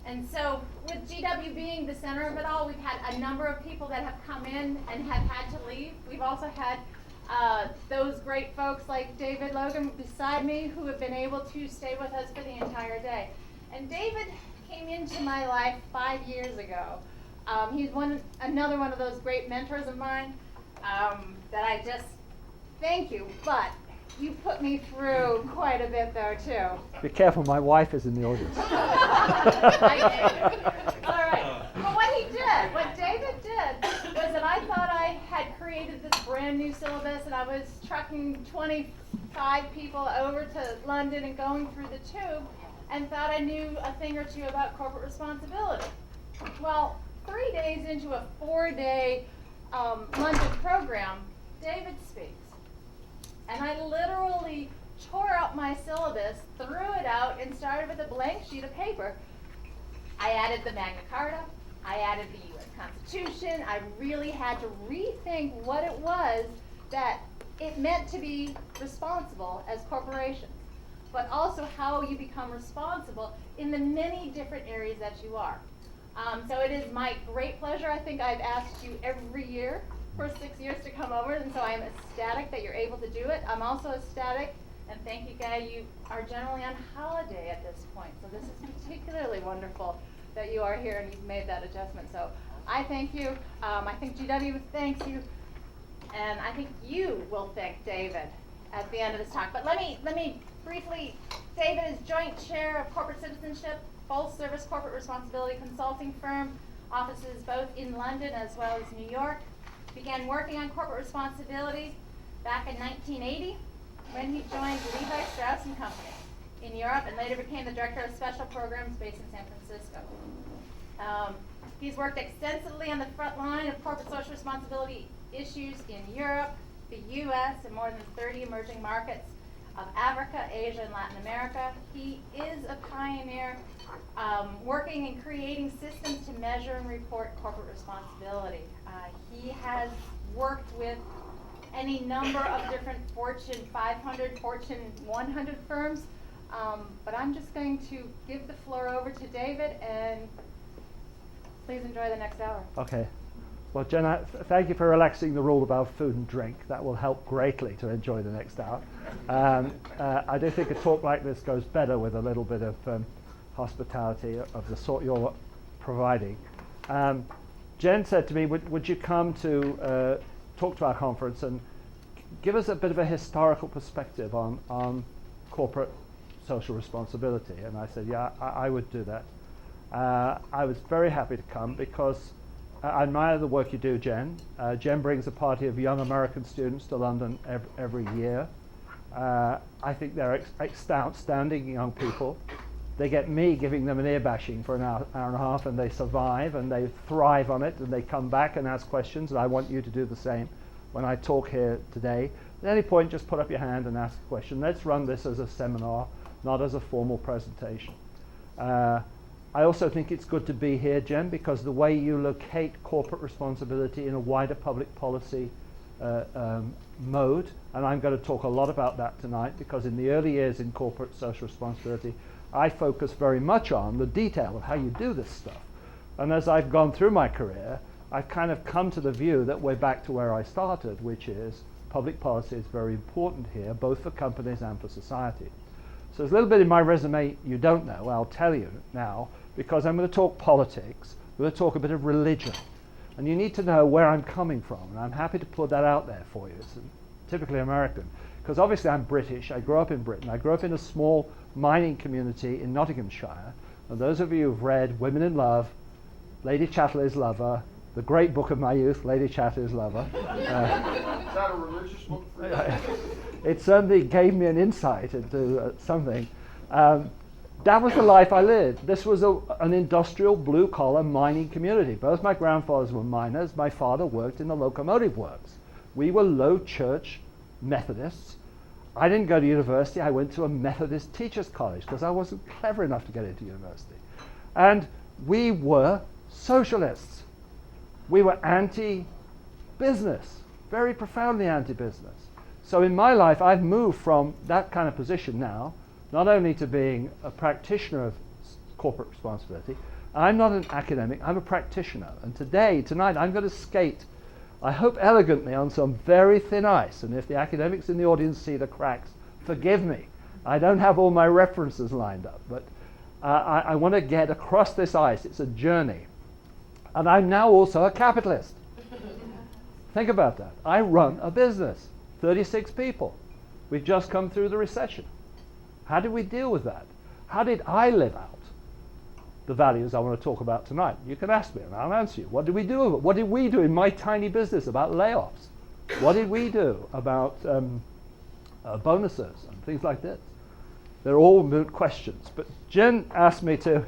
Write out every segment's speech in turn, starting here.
And so with GW being the center of it all, we've had a number of people that have come in and have had to leave. We've also had those great folks like David Logan beside me who have been able to stay with us for the entire day. And David came into my life 5 years ago. He's another one of those great mentors of mine that I just thank you. But you put me through quite a bit though too. Be careful, my wife is in the audience. All right. But what David did was that I thought I had created this brand new syllabus and I was trucking 25 people over to London and going through the tube and thought I knew a thing or two about corporate responsibility. Well, 3 days into a 4-day London program, David speaks. And I literally tore up my syllabus, threw it out, and started with a blank sheet of paper. I added the Magna Carta, I added the U.S. Constitution. I really had to rethink what it was that it meant to be responsible as corporations, but also how you become responsible in the many different areas that you are. So it is my great pleasure. I think I've asked you every year for 6 years to come over, and so I'm ecstatic that you're able to do it. I'm also ecstatic, and thank you, Guy, you are generally on holiday at this point, so this is particularly wonderful that you are here and you've made that adjustment. So I thank you. I think GW thanks you, and I think you will thank David at the end of this talk. But let me briefly, David is joint chair of corporate citizenship, full service corporate responsibility consulting firm, offices both in London as well as New York. Began working on corporate responsibility back in 1980 when he joined Levi Strauss & Company in Europe and later became the director of special programs based in San Francisco. He's worked extensively on the front line of corporate social responsibility issues in Europe, the U.S., and more than 30 emerging markets of Africa, Asia, and Latin America. He is a pioneer working and creating systems to measure and report corporate responsibility. He has worked with any number of different Fortune 500, Fortune 100 firms, but I'm just going to give the floor over to David, and please enjoy the next hour. Okay. Well, Jenna, thank you for relaxing the rule about food and drink. That will help greatly to enjoy the next hour. I do think a talk like this goes better with a little bit of hospitality of the sort you're providing. Jen said to me, would you come to talk to our conference and give us a bit of a historical perspective on corporate social responsibility? And I said, yeah, I would do that. I was very happy to come because I admire the work you do, Jen. Jen brings a party of young American students to London every year. I think they're outstanding young people. They get me giving them an ear bashing for an hour and a half, and they survive and they thrive on it, and they come back and ask questions, and I want you to do the same when I talk here today. At any point, just put up your hand and ask a question. Let's run this as a seminar, not as a formal presentation. I also think it's good to be here, Jen, because the way you locate corporate responsibility in a wider public policy mode, and I'm going to talk a lot about that tonight, because in the early years in corporate social responsibility, I focus very much on the detail of how you do this stuff. And as I've gone through my career, I've kind of come to the view that we're back to where I started, which is public policy is very important here, both for companies and for society. So there's a little bit in my resume you don't know, I'll tell you now, because I'm going to talk politics, I'm going to talk a bit of religion, and you need to know where I'm coming from, and I'm happy to put that out there for you. It's typically American, because obviously I'm British, I grew up in Britain, I grew up in a small mining community in Nottinghamshire, and those of you who've read Women in Love, Lady Chatterley's Lover, the great book of my youth, Lady Chatterley's Lover. Is that a religious book for you? It certainly gave me an insight into something. That was the life I lived. This was an industrial, blue-collar mining community. Both my grandfathers were miners. My father worked in the locomotive works. We were low church Methodists. I didn't go to university. I went to a Methodist teachers college because I wasn't clever enough to get into university. And we were socialists. We were anti-business, very profoundly anti-business. So in my life, I've moved from that kind of position now, not only to being a practitioner of corporate responsibility. I'm not an academic, I'm a practitioner. And tonight, I'm going to skate, I hope elegantly, on some very thin ice. And if the academics in the audience see the cracks, forgive me. I don't have all my references lined up, but I want to get across this ice. It's a journey. And I'm now also a capitalist. Think about that. I run a business, 36 people. We've just come through the recession. How did we deal with that? How did I live out the values I want to talk about tonight? You can ask me and I'll answer you. What did we do with it? What did we do in my tiny business about layoffs? What did we do about bonuses and things like this? They're all moot questions. But Jen asked me to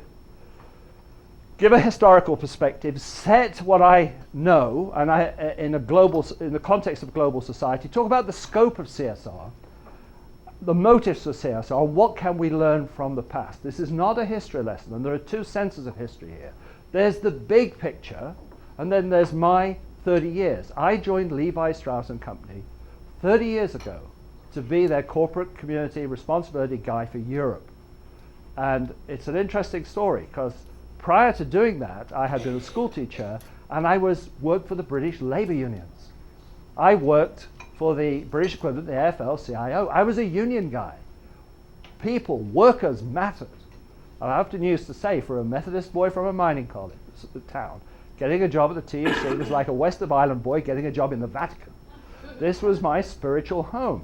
give a historical perspective, set what I know, and in the context of global society, talk about the scope of CSR, the motives for CSR, what can we learn from the past. This is not a history lesson, and there are two senses of history here. There's the big picture, and then there's my 30 years. I joined Levi Strauss & Company 30 years ago to be their corporate community responsibility guy for Europe. And it's an interesting story, because prior to doing that, I had been a school teacher, and I worked for the British labour unions. I worked for the British equivalent, the AFL-CIO. I was a union guy. People, workers mattered. I often used to say, for a Methodist boy from a mining college town, getting a job at the TUC was like a West of Ireland boy getting a job in the Vatican. This was my spiritual home.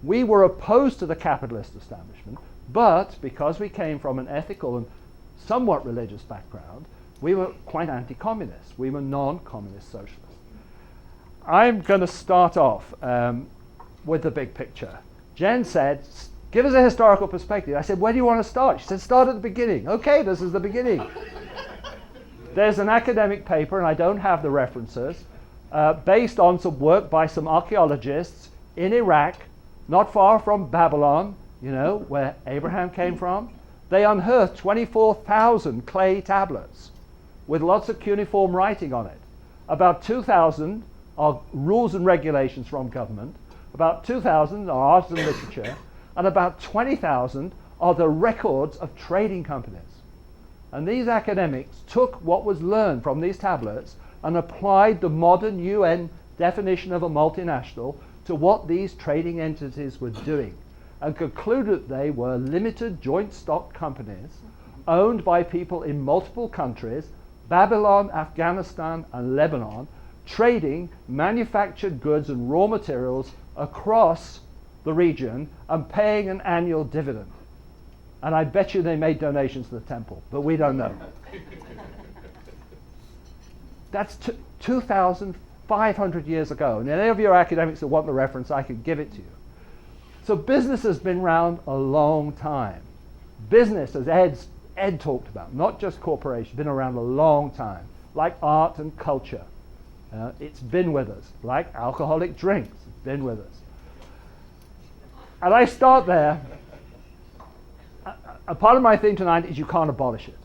We were opposed to the capitalist establishment, but because we came from an ethical and somewhat religious background, we were quite anti-communist. We were non-communist socialists. I'm going to start off with the big picture. Jen said, give us a historical perspective. I said, where do you want to start? She said, start at the beginning. Okay, this is the beginning. There's an academic paper, and I don't have the references, based on some work by some archaeologists in Iraq, not far from Babylon, you know, where Abraham came from. They unearthed 24,000 clay tablets with lots of cuneiform writing on it. About 2,000 are rules and regulations from government, about 2,000 are art and literature, and about 20,000 are the records of trading companies. And these academics took what was learned from these tablets and applied the modern UN definition of a multinational to what these trading entities were doing, and concluded they were limited joint stock companies owned by people in multiple countries, Babylon, Afghanistan, and Lebanon, trading manufactured goods and raw materials across the region and paying an annual dividend. And I bet you they made donations to the temple, but we don't know. That's 2,500 years ago. And any of your academics that want the reference, I can give it to you. So business has been around a long time. Business, as Ed talked about, not just corporations, been around a long time, like art and culture. It's been with us, like alcoholic drinks, it's been with us. And I start there. A part of my theme tonight is you can't abolish it.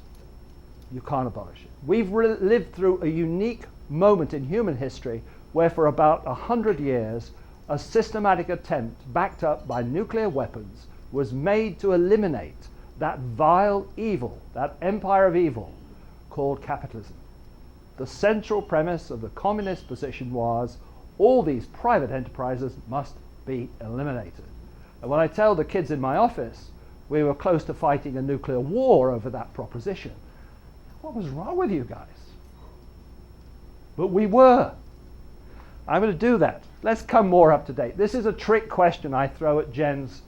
You can't abolish it. We've lived through a unique moment in human history where for about 100 years, a systematic attempt backed up by nuclear weapons was made to eliminate that vile evil, that empire of evil called capitalism. The central premise of the communist position was all these private enterprises must be eliminated. And when I tell the kids in my office we were close to fighting a nuclear war over that proposition, what was wrong with you guys? But we were. I'm going to do that. Let's come more up to date. This is a trick question I throw at Jen's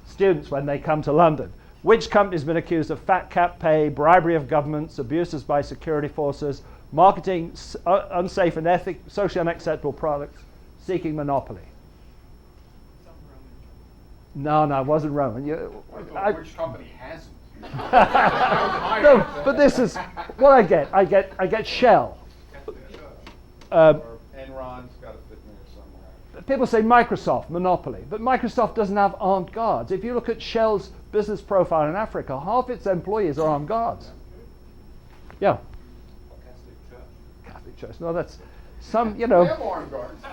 students when they come to London. Which company's been accused of fat cap pay, bribery of governments, abuses by security forces, marketing unsafe and socially unacceptable products, seeking monopoly? No, it wasn't Roman. Which company hasn't? No, but this is what I get. I get Shell. Enron's got to fit in there somewhere. People say Microsoft, monopoly, but Microsoft doesn't have armed guards. If you look at Shell's business profile in Africa, half its employees are armed guards. Yeah. Catholic Church. No, that's some, They have armed guards.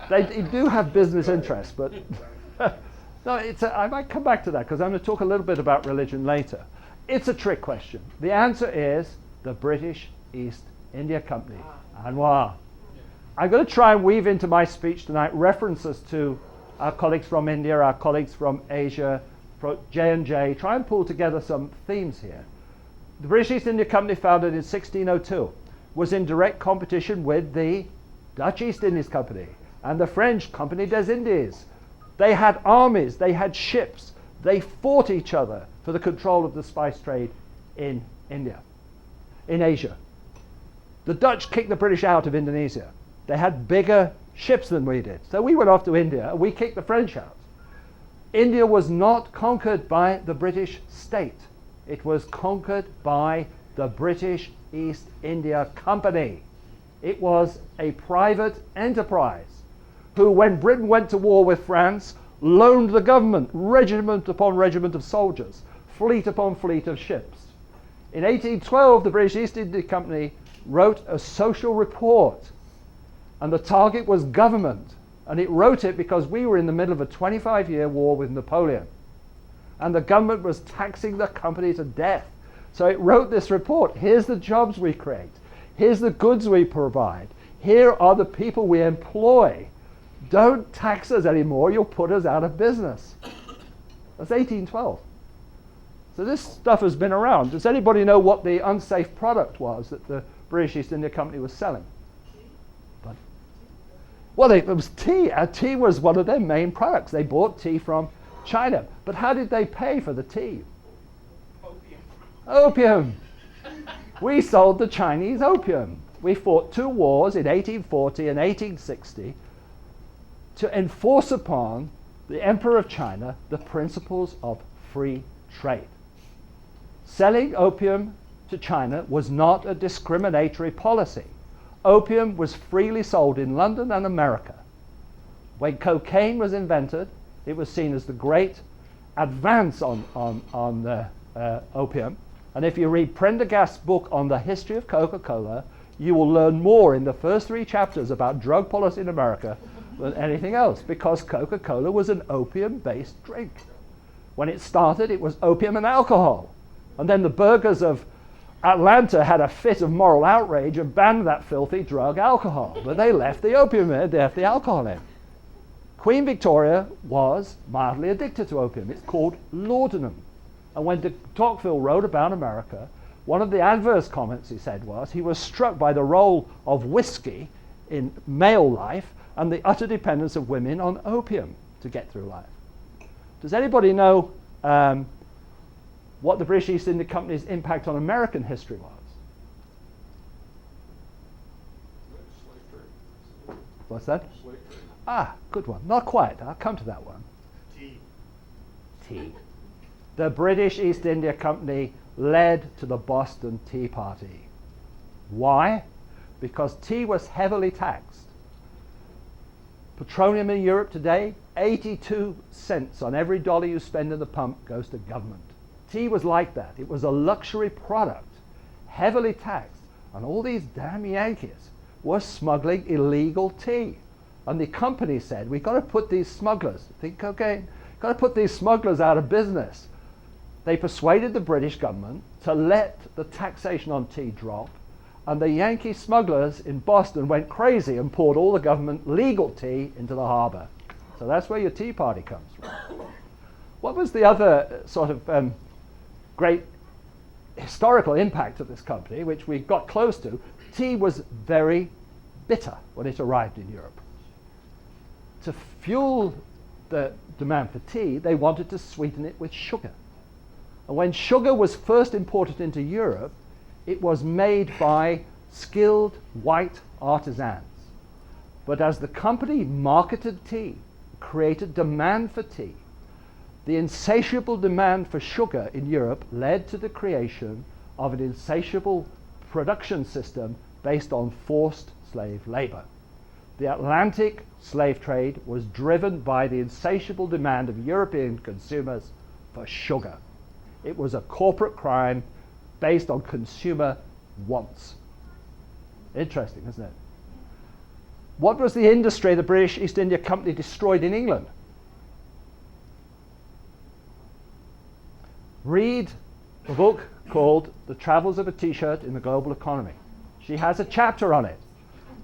They do have business interests, but no, I might come back to that because I'm going to talk a little bit about religion later. It's a trick question. The answer is the British East India Company. Anwar. I'm going to try and weave into my speech tonight references to our colleagues from India, our colleagues from Asia, J&J, try and pull together some themes here. The British East India Company, founded in 1602, was in direct competition with the Dutch East Indies Company and the French Compagnie des Indes. They had armies, they had ships, they fought each other for the control of the spice trade in India, in Asia. The Dutch kicked the British out of Indonesia. They had bigger ships than we did. So we went off to India and we kicked the French out. India was not conquered by the British state. It was conquered by the British East India Company. It was a private enterprise who, when Britain went to war with France, loaned the government regiment upon regiment of soldiers, fleet upon fleet of ships. In 1812, the British East India Company wrote a social report, and the target was government. And it wrote it because we were in the middle of a 25-year war with Napoleon. And the government was taxing the company to death. So it wrote this report. Here's the jobs we create. Here's the goods we provide. Here are the people we employ. Don't tax us anymore. You'll put us out of business. That's 1812. So this stuff has been around. Does anybody know what the unsafe product was that the British East India Company was selling? Well, it was tea. Tea was one of their main products. They bought tea from China. But how did they pay for the tea? Opium. We sold the Chinese opium. We fought 2 wars in 1840 and 1860 to enforce upon the Emperor of China the principles of free trade. Selling opium to China was not a discriminatory policy. Opium was freely sold in London and America. When cocaine was invented, it was seen as the great advance on opium. And if you read Prendergast's book on the history of Coca-Cola, you will learn more in the first 3 chapters about drug policy in America than anything else, because Coca-Cola was an opium-based drink. When it started, it was opium and alcohol. And then the burghers of Atlanta had a fit of moral outrage and banned that filthy drug alcohol. But they left the opium in, they left the alcohol in. Queen Victoria was mildly addicted to opium. It's called laudanum. And when de Tocqueville wrote about America, one of the adverse comments he said was he was struck by the role of whiskey in male life and the utter dependence of women on opium to get through life. Does anybody know what the British East India Company's impact on American history was? What's that? Ah, good one. Not quite. I'll come to that one. Tea. The British East India Company led to the Boston Tea Party. Why? Because tea was heavily taxed. Petroleum in Europe today, 82 cents on every dollar you spend in the pump goes to government. Tea was like that. It was a luxury product, heavily taxed. And all these damn Yankees were smuggling illegal tea. And the company said, we've got to put these smugglers, think cocaine, got to put these smugglers out of business. They persuaded the British government to let the taxation on tea drop, and the Yankee smugglers in Boston went crazy and poured all the government legal tea into the harbor. So that's where your Tea Party comes from. What was the other sort of great historical impact of this company, which we got close to? Tea was very bitter when it arrived in Europe. To fuel the demand for tea, they wanted to sweeten it with sugar. And when sugar was first imported into Europe, it was made by skilled white artisans. But as the company marketed tea, created demand for tea, the insatiable demand for sugar in Europe led to the creation of an insatiable production system based on forced slave labor. The Atlantic slave trade was driven by the insatiable demand of European consumers for sugar. It was a corporate crime based on consumer wants. Interesting, isn't it? What was the industry the British East India Company destroyed in England? Read a book called The Travels of a T-Shirt in the Global Economy. She has a chapter on it.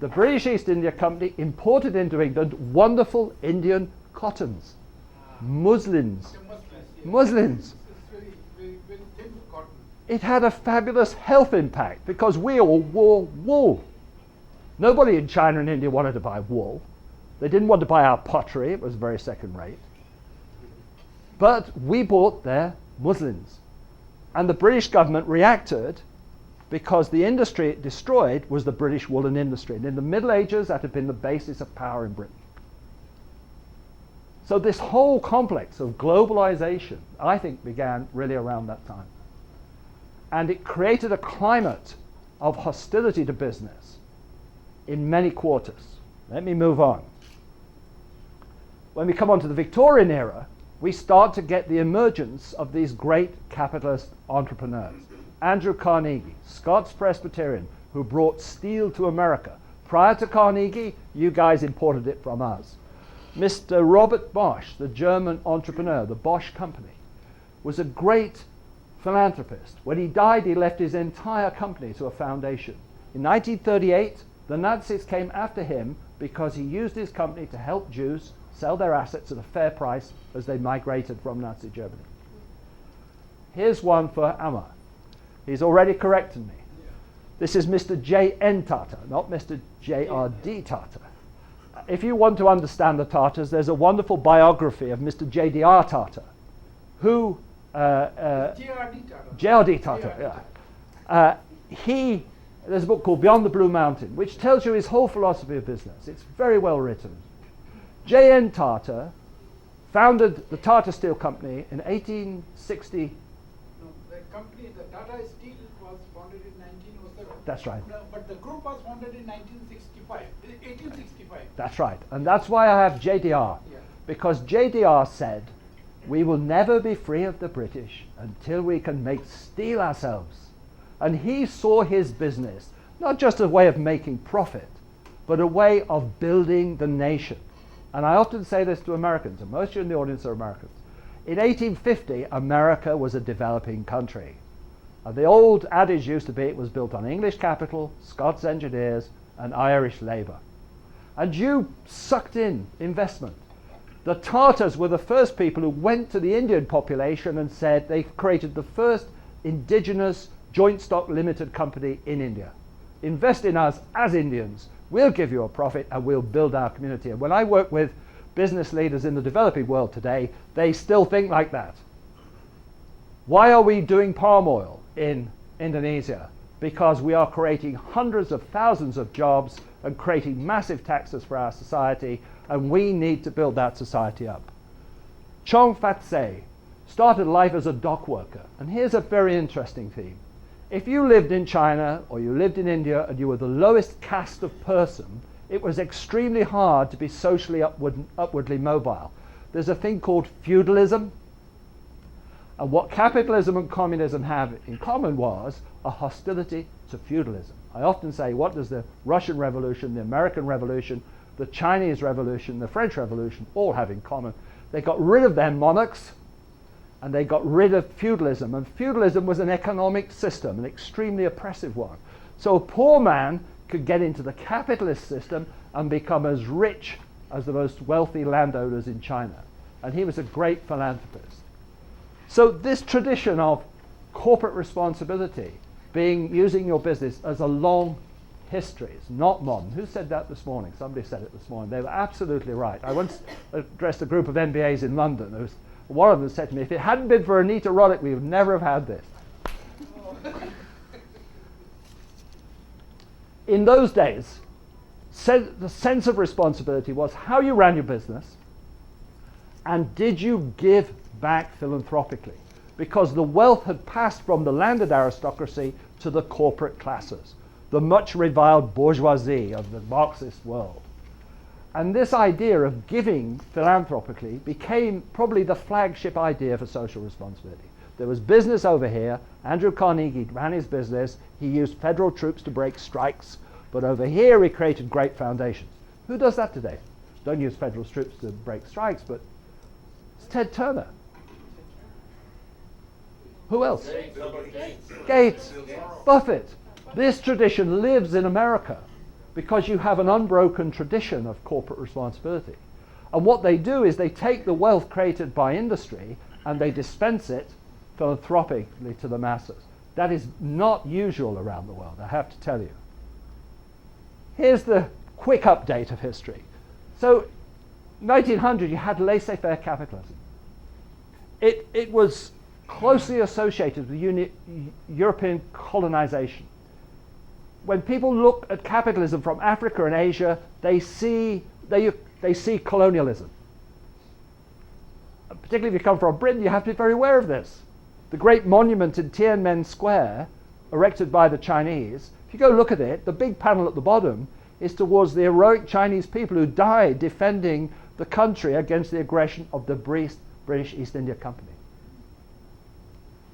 The British East India Company imported into England wonderful Indian cottons, muslins. Very thin cotton. It had a fabulous health impact because we all wore wool. Nobody in China and India wanted to buy wool. They didn't want to buy our pottery, it was very second rate. But we bought their muslins. And the British government reacted because the industry it destroyed was the British woolen industry. And in the Middle Ages, that had been the basis of power in Britain. So this whole complex of globalization, I think, began really around that time. And it created a climate of hostility to business in many quarters. Let me move on. When we come on to the Victorian era, we start to get the emergence of these great capitalist entrepreneurs. Andrew Carnegie, Scots Presbyterian, who brought steel to America. Prior to Carnegie, you guys imported it from us. Mr. Robert Bosch, the German entrepreneur, the Bosch company, was a great philanthropist. When he died, he left his entire company to a foundation. In 1938, the Nazis came after him because he used his company to help Jews sell their assets at a fair price as they migrated from Nazi Germany. Here's one for Amma. He's already corrected me. This is Mr. J.N. Tata, not Mr. J.R.D. Tata. If you want to understand the Tatars, there's a wonderful biography of Mr. J.D.R. Tata, who... J.R.D. Tata. J.R.D. Tata, yeah. There's a book called Beyond the Blue Mountain, which tells you his whole philosophy of business. It's very well written. J.N. Tata founded the Tata Steel Company in 1860. No, the company, the Tata Steel was founded in 1907. That's right. No, but the group was founded in 1865. That's right. And that's why I have JDR. Yeah. Because JDR said, we will never be free of the British until we can make steel ourselves. And he saw his business not just a way of making profit, but a way of building the nation. And I often say this to Americans, and most of you in the audience are Americans. In 1850, America was a developing country. The old adage used to be it was built on English capital, Scots engineers, and Irish labor. And you sucked in investment. The Tatars were the first people who went to the Indian population and said they created the first indigenous joint stock limited company in India. Invest in us as Indians. We'll give you a profit and we'll build our community. And when I work with business leaders in the developing world today, they still think like that. Why are we doing palm oil in Indonesia? Because we are creating hundreds of thousands of jobs and creating massive taxes for our society, and we need to build that society up. Chong Fat-se started life as a dock worker, and here's a very interesting theme. If you lived in China or you lived in India and you were the lowest caste of person, it was extremely hard to be socially upwardly mobile. There's a thing called feudalism, and what capitalism and communism have in common was a hostility to feudalism. I often say, what does the Russian Revolution, the American Revolution, the Chinese Revolution, the French Revolution all have in common? They got rid of their monarchs, and they got rid of feudalism. And feudalism was an economic system, an extremely oppressive one. So a poor man could get into the capitalist system and become as rich as the most wealthy landowners in China. And he was a great philanthropist. So this tradition of corporate responsibility, using your business as a long history, is not modern. Who said that this morning? Somebody said it this morning. They were absolutely right. I once addressed a group of MBAs in London. One of them said to me, if it hadn't been for Anita Roddick, we would never have had this. In those days, the sense of responsibility was how you ran your business, and did you give back philanthropically? Because the wealth had passed from the landed aristocracy to the corporate classes, the much reviled bourgeoisie of the Marxist world. And this idea of giving philanthropically became probably the flagship idea for social responsibility. There was business over here. Andrew Carnegie ran his business. He used federal troops to break strikes. But over here, he created great foundations. Who does that today? Don't use federal troops to break strikes, but it's Ted Turner. Who else? Gates, Buffett. This tradition lives in America because you have an unbroken tradition of corporate responsibility. And what they do is they take the wealth created by industry and they dispense it philanthropically to the masses. That is not usual around the world, I have to tell you. Here's the quick update of history. So, 1900, you had laissez-faire capitalism. It was closely associated with European colonization. When people look at capitalism from Africa and Asia, they see colonialism. Particularly if you come from Britain, you have to be very aware of this. The great monument in Tiananmen Square, erected by the Chinese, if you go look at it, the big panel at the bottom is towards the heroic Chinese people who died defending the country against the aggression of the British East India Company.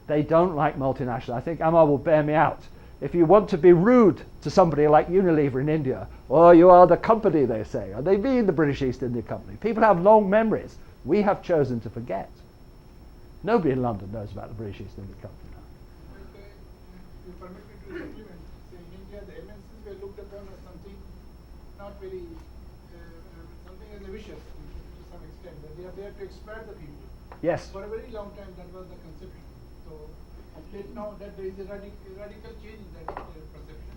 They don't like multinationals. I think Amar will bear me out. If you want to be rude to somebody like Unilever in India, oh, you are the company, they say. Or they mean the British East India Company. People have long memories. We have chosen to forget. Nobody in London knows about the British East India Company now. You permit me to supplement. So in India, the MNCs were looked upon as something not very, something as a vicious to some extent. That they are there to exploit the people. Yes. For a very long time, that was the conception. So now that there is a radical change in that perception.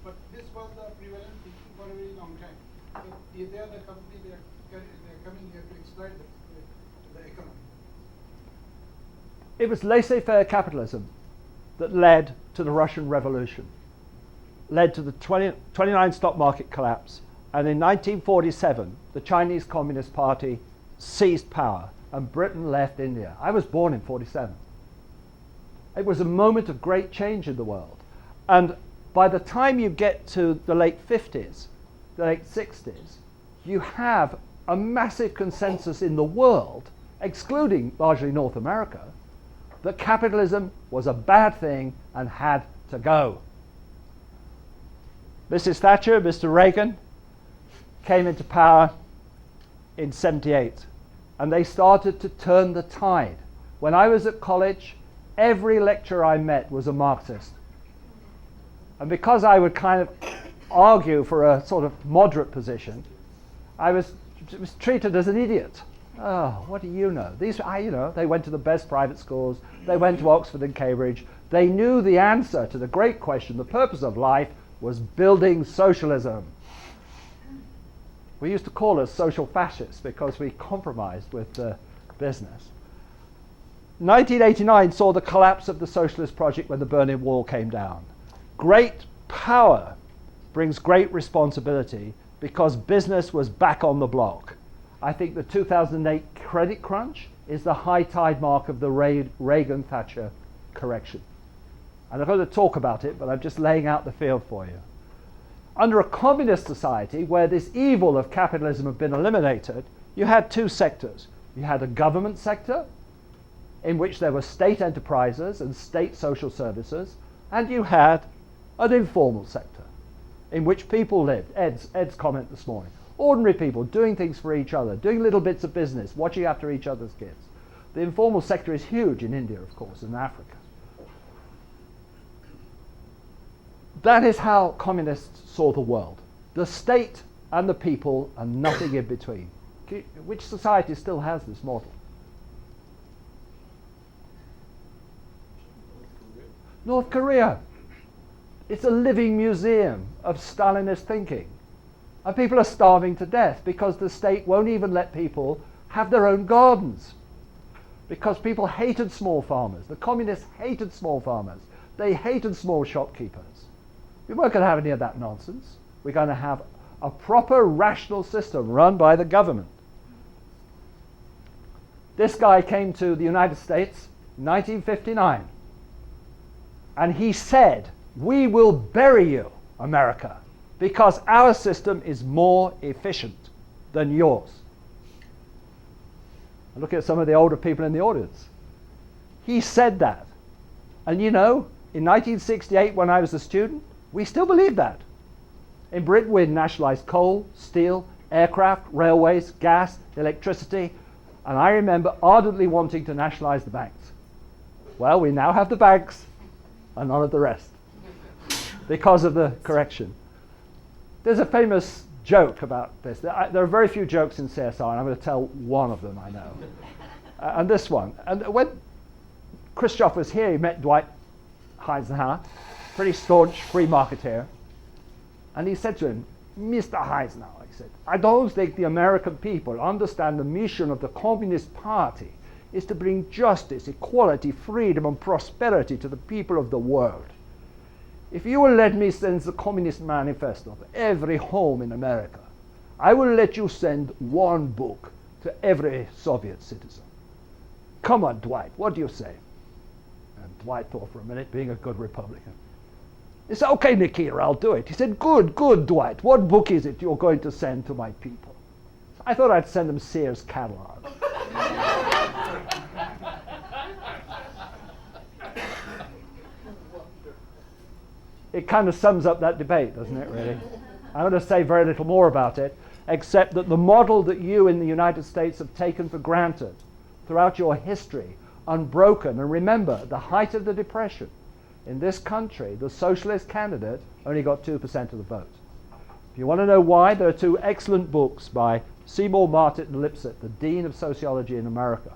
But this was the prevalent thinking for a very long time. So they are the company, they are coming here to exploit the economy. It was laissez-faire capitalism that led to the Russian Revolution, led to the 29 stock market collapse, and in 1947, the Chinese Communist Party seized power and Britain left India. I was born in 47. It was a moment of great change in the world. And by the time you get to the late 50s, the late 60s, you have a massive consensus in the world, excluding largely North America, that capitalism was a bad thing and had to go. Mrs. Thatcher, Mr. Reagan came into power in 78, and they started to turn the tide. When I was at college, every lecturer I met was a Marxist. And because I would kind of argue for a sort of moderate position, I was treated as an idiot. Oh, what do you know? They went to the best private schools. They went to Oxford and Cambridge. They knew the answer to the great question. The purpose of life was building socialism. We used to call us social fascists because we compromised with the business. 1989 saw the collapse of the socialist project when the Berlin Wall came down. Great power brings great responsibility because business was back on the block. I think the 2008 credit crunch is the high tide mark of the Reagan-Thatcher correction. And I'm going to talk about it, but I'm just laying out the field for you. Under a communist society where this evil of capitalism had been eliminated, you had two sectors. You had a government sector in which there were state enterprises and state social services, and you had an informal sector in which people lived. Ed's comment this morning. Ordinary people doing things for each other, doing little bits of business, watching after each other's kids. The informal sector is huge in India, of course, and Africa. That is how communists saw the world. The state and the people and nothing in between. Which society still has this model? North Korea. It's a living museum of Stalinist thinking. And people are starving to death because the state won't even let people have their own gardens. Because people hated small farmers. The communists hated small farmers. They hated small shopkeepers. We weren't going to have any of that nonsense. We're going to have a proper rational system run by the government. This guy came to the United States in 1959. And he said, "We will bury you, America, because our system is more efficient than yours." And look at some of the older people in the audience. He said that. And you know, in 1968, when I was a student, we still believed that. In Britain, we nationalized coal, steel, aircraft, railways, gas, electricity, and I remember ardently wanting to nationalize the banks. Well, we now have the banks and none of the rest because of the correction. There's a famous joke about this. There are very few jokes in CSR, and I'm going to tell one of them I know. And this one. And when Khrushchev was here, he met Dwight Eisenhower, pretty staunch free marketeer. And he said to him, Mr. Eisenhower, he said, I don't think the American people understand the mission of the Communist Party is to bring justice, equality, freedom, and prosperity to the people of the world. If you will let me send the Communist Manifesto to every home in America, I will let you send one book to every Soviet citizen. Come on, Dwight, what do you say? And Dwight thought for a minute, being a good Republican. He said, okay, Nikita, I'll do it. He said, good, Dwight. What book is it you're going to send to my people? So I thought I'd send them Sears catalog. It kind of sums up that debate, doesn't it, really? I'm going to say very little more about it, except that the model that you in the United States have taken for granted throughout your history, unbroken, and remember, at the height of the Depression, in this country, the socialist candidate only got 2% of the vote. If you want to know why, there are two excellent books by Seymour Martin and Lipset, the Dean of Sociology in America.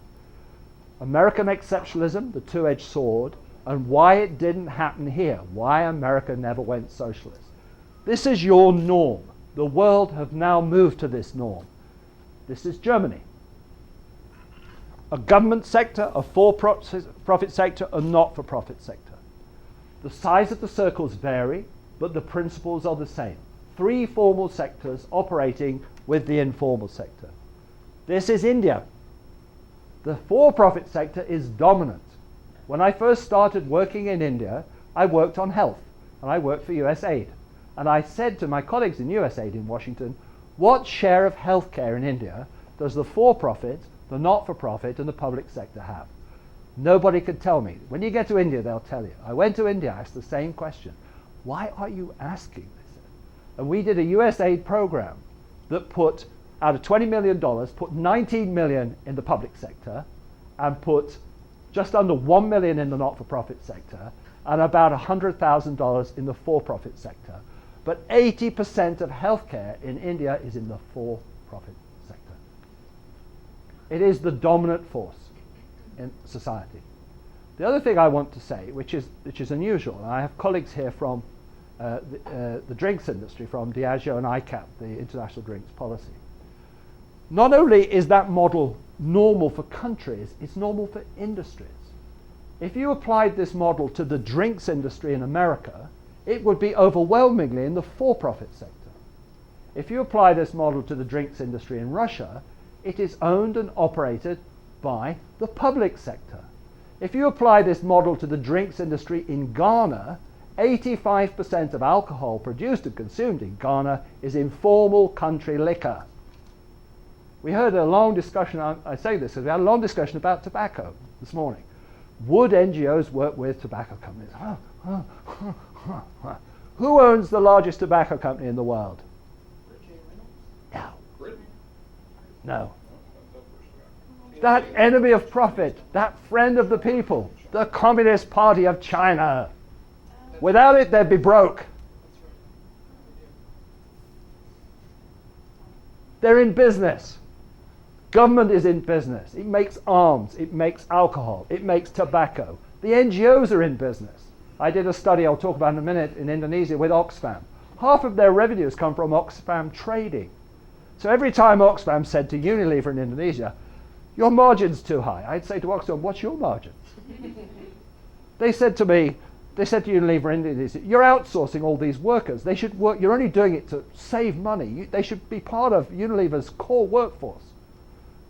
American Exceptionalism, the Two-Edged Sword, and Why It Didn't Happen Here, Why America Never Went Socialist. This is your norm. The world have now moved to this norm. This is Germany. A government sector, a for-profit sector, a not-for-profit sector. The size of the circles vary, but the principles are the same. 3 formal sectors operating with the informal sector. This is India. The for-profit sector is dominant. When I first started working in India, I worked on health, and I worked for USAID. And I said to my colleagues in USAID in Washington, what share of healthcare in India does the for-profit, the not-for-profit, and the public sector have? Nobody could tell me. When you get to India, they'll tell you. I went to India, asked the same question. Why are you asking? They said. And we did a USAID program that put, out of $20 million, put 19 million in the public sector and put just under 1 million in the not-for-profit sector and about $100,000 in the for-profit sector. But 80% of healthcare in India is in the for-profit sector. It is the dominant force in society. The other thing I want to say, which is unusual, and I have colleagues here from the drinks industry, from Diageo and ICAP, the International Drinks Policy. Not only is that model normal for countries, it's normal for industries. If you applied this model to the drinks industry in America, it would be overwhelmingly in the for-profit sector. If you apply this model to the drinks industry in Russia, it is owned and operated by the public sector. If you apply this model to the drinks industry in Ghana, 85% of alcohol produced and consumed in Ghana is informal country liquor. We heard a long discussion, I say this because we had a long discussion about tobacco this morning. Would NGOs work with tobacco companies? Who owns the largest tobacco company in the world? No. No. That enemy of profit, that friend of the people, the Communist Party of China. Without it, they'd be broke. They're in business. Government is in business. It makes arms, it makes alcohol, it makes tobacco. The NGOs are in business. I did a study I'll talk about in a minute in Indonesia with Oxfam. Half of their revenues come from Oxfam trading. So every time Oxfam said to Unilever in Indonesia, your margin's too high, I'd say to Oxfam, what's your margin? They said to me, they said to Unilever in Indonesia, you're outsourcing all these workers. They should work, you're only doing it to save money. They should be part of Unilever's core workforce.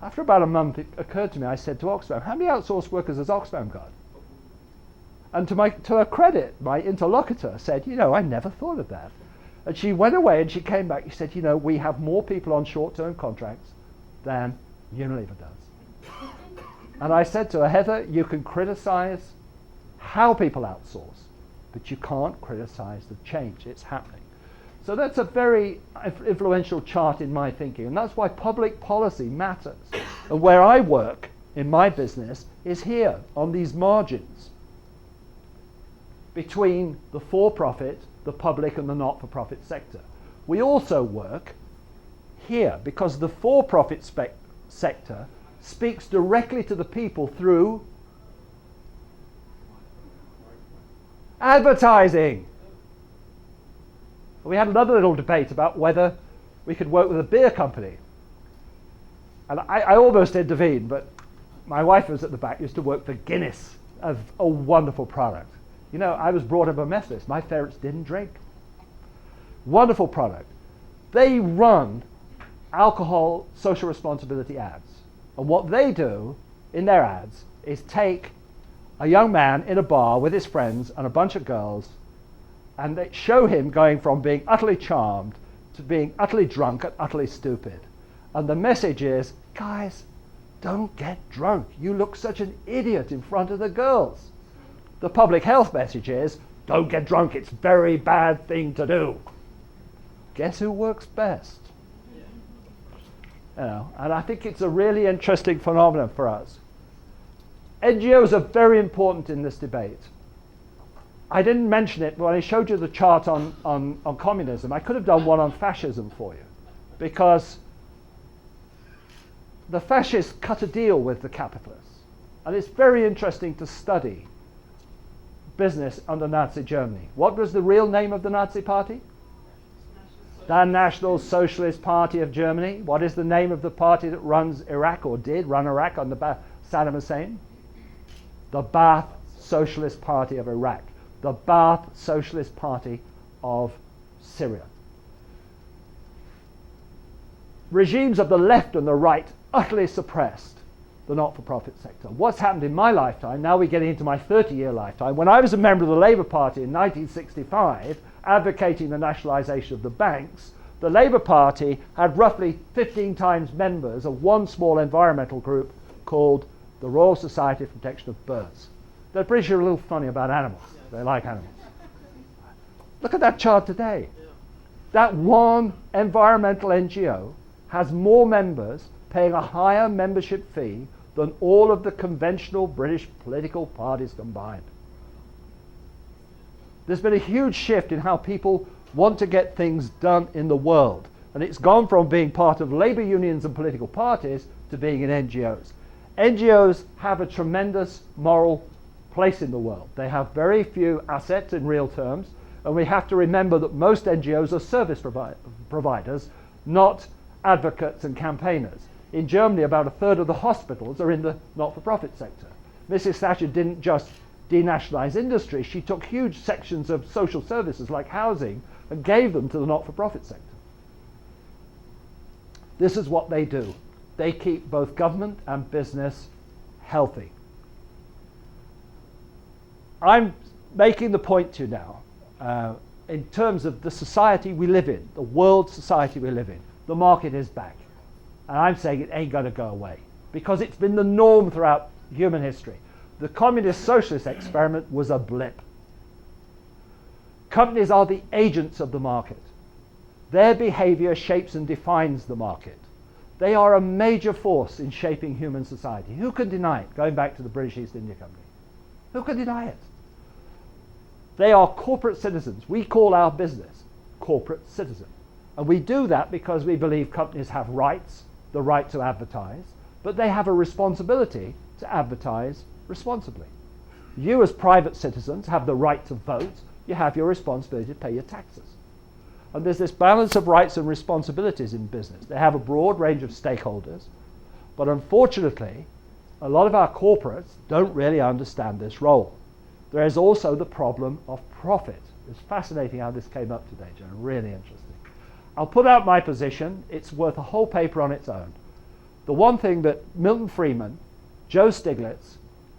After about a month, it occurred to me, I said to Oxfam, how many outsourced workers has Oxfam got? And to her credit, my interlocutor said, I never thought of that. And she went away and she came back. She said, we have more people on short-term contracts than Unilever does. And I said to her, Heather, you can criticize how people outsource, but you can't criticize the change. It's happening. So that's a very influential chart in my thinking, and that's why public policy matters. And where I work, in my business is here on these margins between the for-profit, the public, and the not-for-profit sector. We also work here because the for-profit sector speaks directly to the people through advertising. We had another little debate about whether we could work with a beer company. And I almost intervened, but my wife was at the back, used to work for Guinness, a wonderful product. You know, I was brought up a Methodist. My parents didn't drink. Wonderful product. They run alcohol social responsibility ads. And what they do in their ads is take a young man in a bar with his friends and a bunch of girls, and they show him going from being utterly charmed to being utterly drunk and utterly stupid. And the message is, guys, don't get drunk. You look such an idiot in front of the girls. The public health message is, don't get drunk. It's a very bad thing to do. Guess who works best? You know, and I think it's a really interesting phenomenon for us. NGOs are very important in this debate. I didn't mention it, but when I showed you the chart on communism, I could have done one on fascism for you, because the fascists cut a deal with the capitalists. And it's very interesting to study business under Nazi Germany. What was the real name of the Nazi party? The National Socialist Party of Germany. What is the name of the party that runs Iraq, or did run Iraq under Saddam Hussein? The Ba'ath Socialist Party of Iraq. The Ba'ath Socialist Party of Syria. Regimes of the left and the right utterly suppressed the not-for-profit sector. What's happened in my lifetime, now we're getting into my 30-year lifetime, when I was a member of the Labour Party in 1965, advocating the nationalisation of the banks, the Labour Party had roughly 15 times members of one small environmental group called the Royal Society for Protection of Birds. The British are a little funny about animals. They like animals. Look at that chart today. That one environmental NGO has more members paying a higher membership fee than all of the conventional British political parties combined. There's been a huge shift in how people want to get things done in the world. And it's gone from being part of labour unions and political parties to being in NGOs. NGOs have a tremendous moral place in the world. They have very few assets in real terms, and we have to remember that most NGOs are service providers, not advocates and campaigners. In Germany, about a third of the hospitals are in the not-for-profit sector. Mrs. Thatcher didn't just denationalise industry, she took huge sections of social services like housing and gave them to the not-for-profit sector. This is what they do. They keep both government and business healthy. I'm making the point to you now, in terms of the society we live in, the world society we live in, the market is back. And I'm saying it ain't going to go away, because it's been the norm throughout human history. The communist socialist experiment was a blip. Companies are the agents of the market. Their behavior shapes and defines the market. They are a major force in shaping human society. Who can deny it? Going back to the British East India Company. Who can deny it? They are corporate citizens. We call our business corporate citizen. And we do that because we believe companies have rights, the right to advertise, but they have a responsibility to advertise responsibly. You as private citizens have the right to vote. You have your responsibility to pay your taxes. And there's this balance of rights and responsibilities in business. They have a broad range of stakeholders, but unfortunately, a lot of our corporates don't really understand this role. There is also the problem of profit. It's fascinating how this came up today, John, really interesting. I'll put out my position. It's worth a whole paper on its own. The one thing that Milton Friedman, Joe Stiglitz,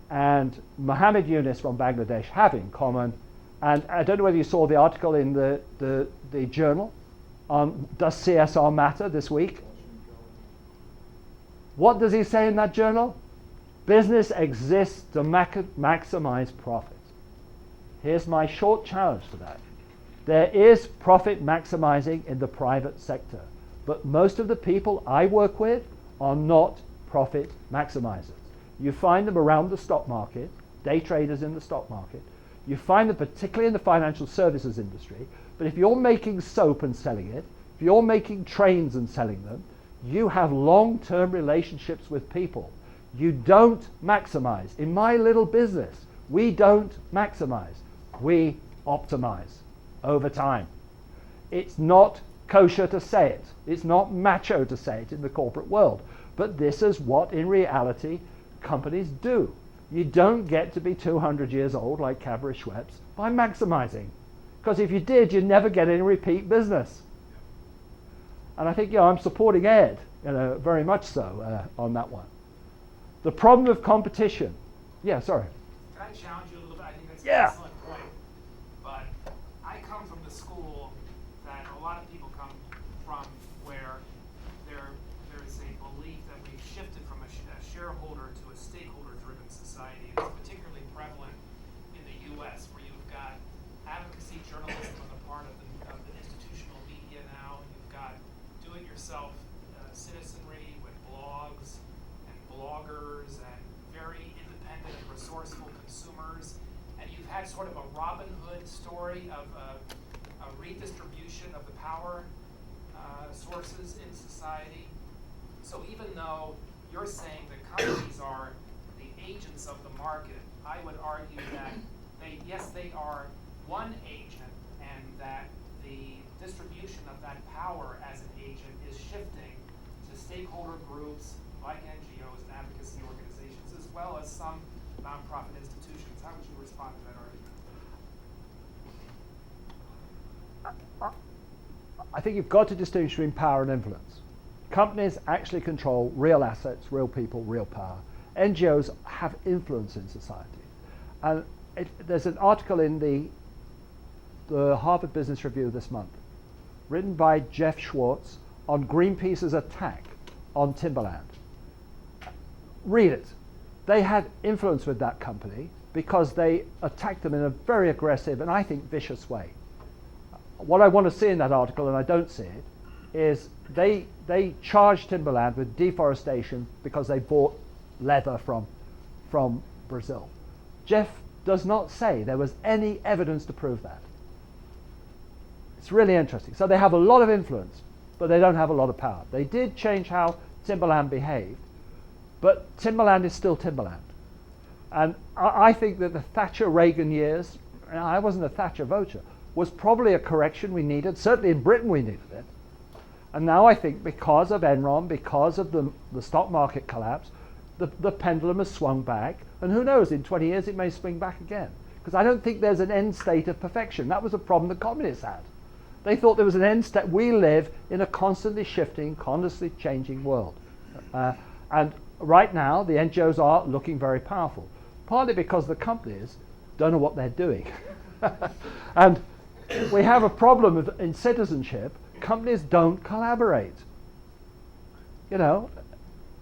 and Mohammed Yunus from Bangladesh have in common, and I don't know whether you saw the article in the journal on Does CSR Matter this week? What does he say in that journal? Business exists to maximize profit. Here's my short challenge to that. There is profit maximizing in the private sector, but most of the people I work with are not profit maximizers. You find them around the stock market, day traders in the stock market. You find them particularly in the financial services industry. But if you're making soap and selling it, if you're making trains and selling them, you have long-term relationships with people. You don't maximize. In my little business, we don't maximize. We optimize over time. It's not kosher to say it. It's not macho to say it in the corporate world. But this is what, in reality, companies do. You don't get to be 200 years old like Cadbury Schweppes by maximizing. Because if you did, you'd never get any repeat business. And I think I'm supporting Ed, very much so on that one. The problem of competition. Yeah, sorry. Can I challenge you a little bit? I think that's an Yeah. excellent point. But I come from the school that a lot of people come from, where there's a belief that we've shifted from a shareholder to a stakeholder-driven society. It's particularly prevalent in the U.S., where you've got advocacy journalism on the part of the institutional media now, and you've got do-it-yourself citizenry with blogs and bloggers and very independent and resourceful consumers, and you've had sort of a Robin Hood story of a redistribution of the power sources in society. So even though you're saying that companies are the agents of the market, I would argue that they are one agent, and that the distribution of that power as an agent is shifting to stakeholder groups like NGOs and advocacy organizations, as well as some nonprofit institutions. How would you respond to that argument? I think you've got to distinguish between power and influence. Companies actually control real assets, real people, real power. NGOs have influence in society. And there's an article in the Harvard Business Review this month, written by Jeff Schwartz on Greenpeace's attack on timberland. Read it. They had influence with that company because they attacked them in a very aggressive and I think vicious way. What I want to see in that article, and I don't see it, is they charged timberland with deforestation because they bought leather from Brazil. Jeff does not say there was any evidence to prove that. It's really interesting. So they have a lot of influence, but they don't have a lot of power. They did change how timberland behaved, but timberland is still timberland. And I think that the Thatcher-Reagan years, and I wasn't a Thatcher voter, was probably a correction we needed. Certainly in Britain we needed it. And now I think because of Enron, because of the stock market collapse, the pendulum has swung back. And who knows, in 20 years it may swing back again. Because I don't think there's an end state of perfection. That was a problem the communists had. They thought there was an end state. We live in a constantly shifting, constantly changing world. And right now, the NGOs are looking very powerful, partly because the companies don't know what they're doing. And we have a problem in citizenship. Companies don't collaborate.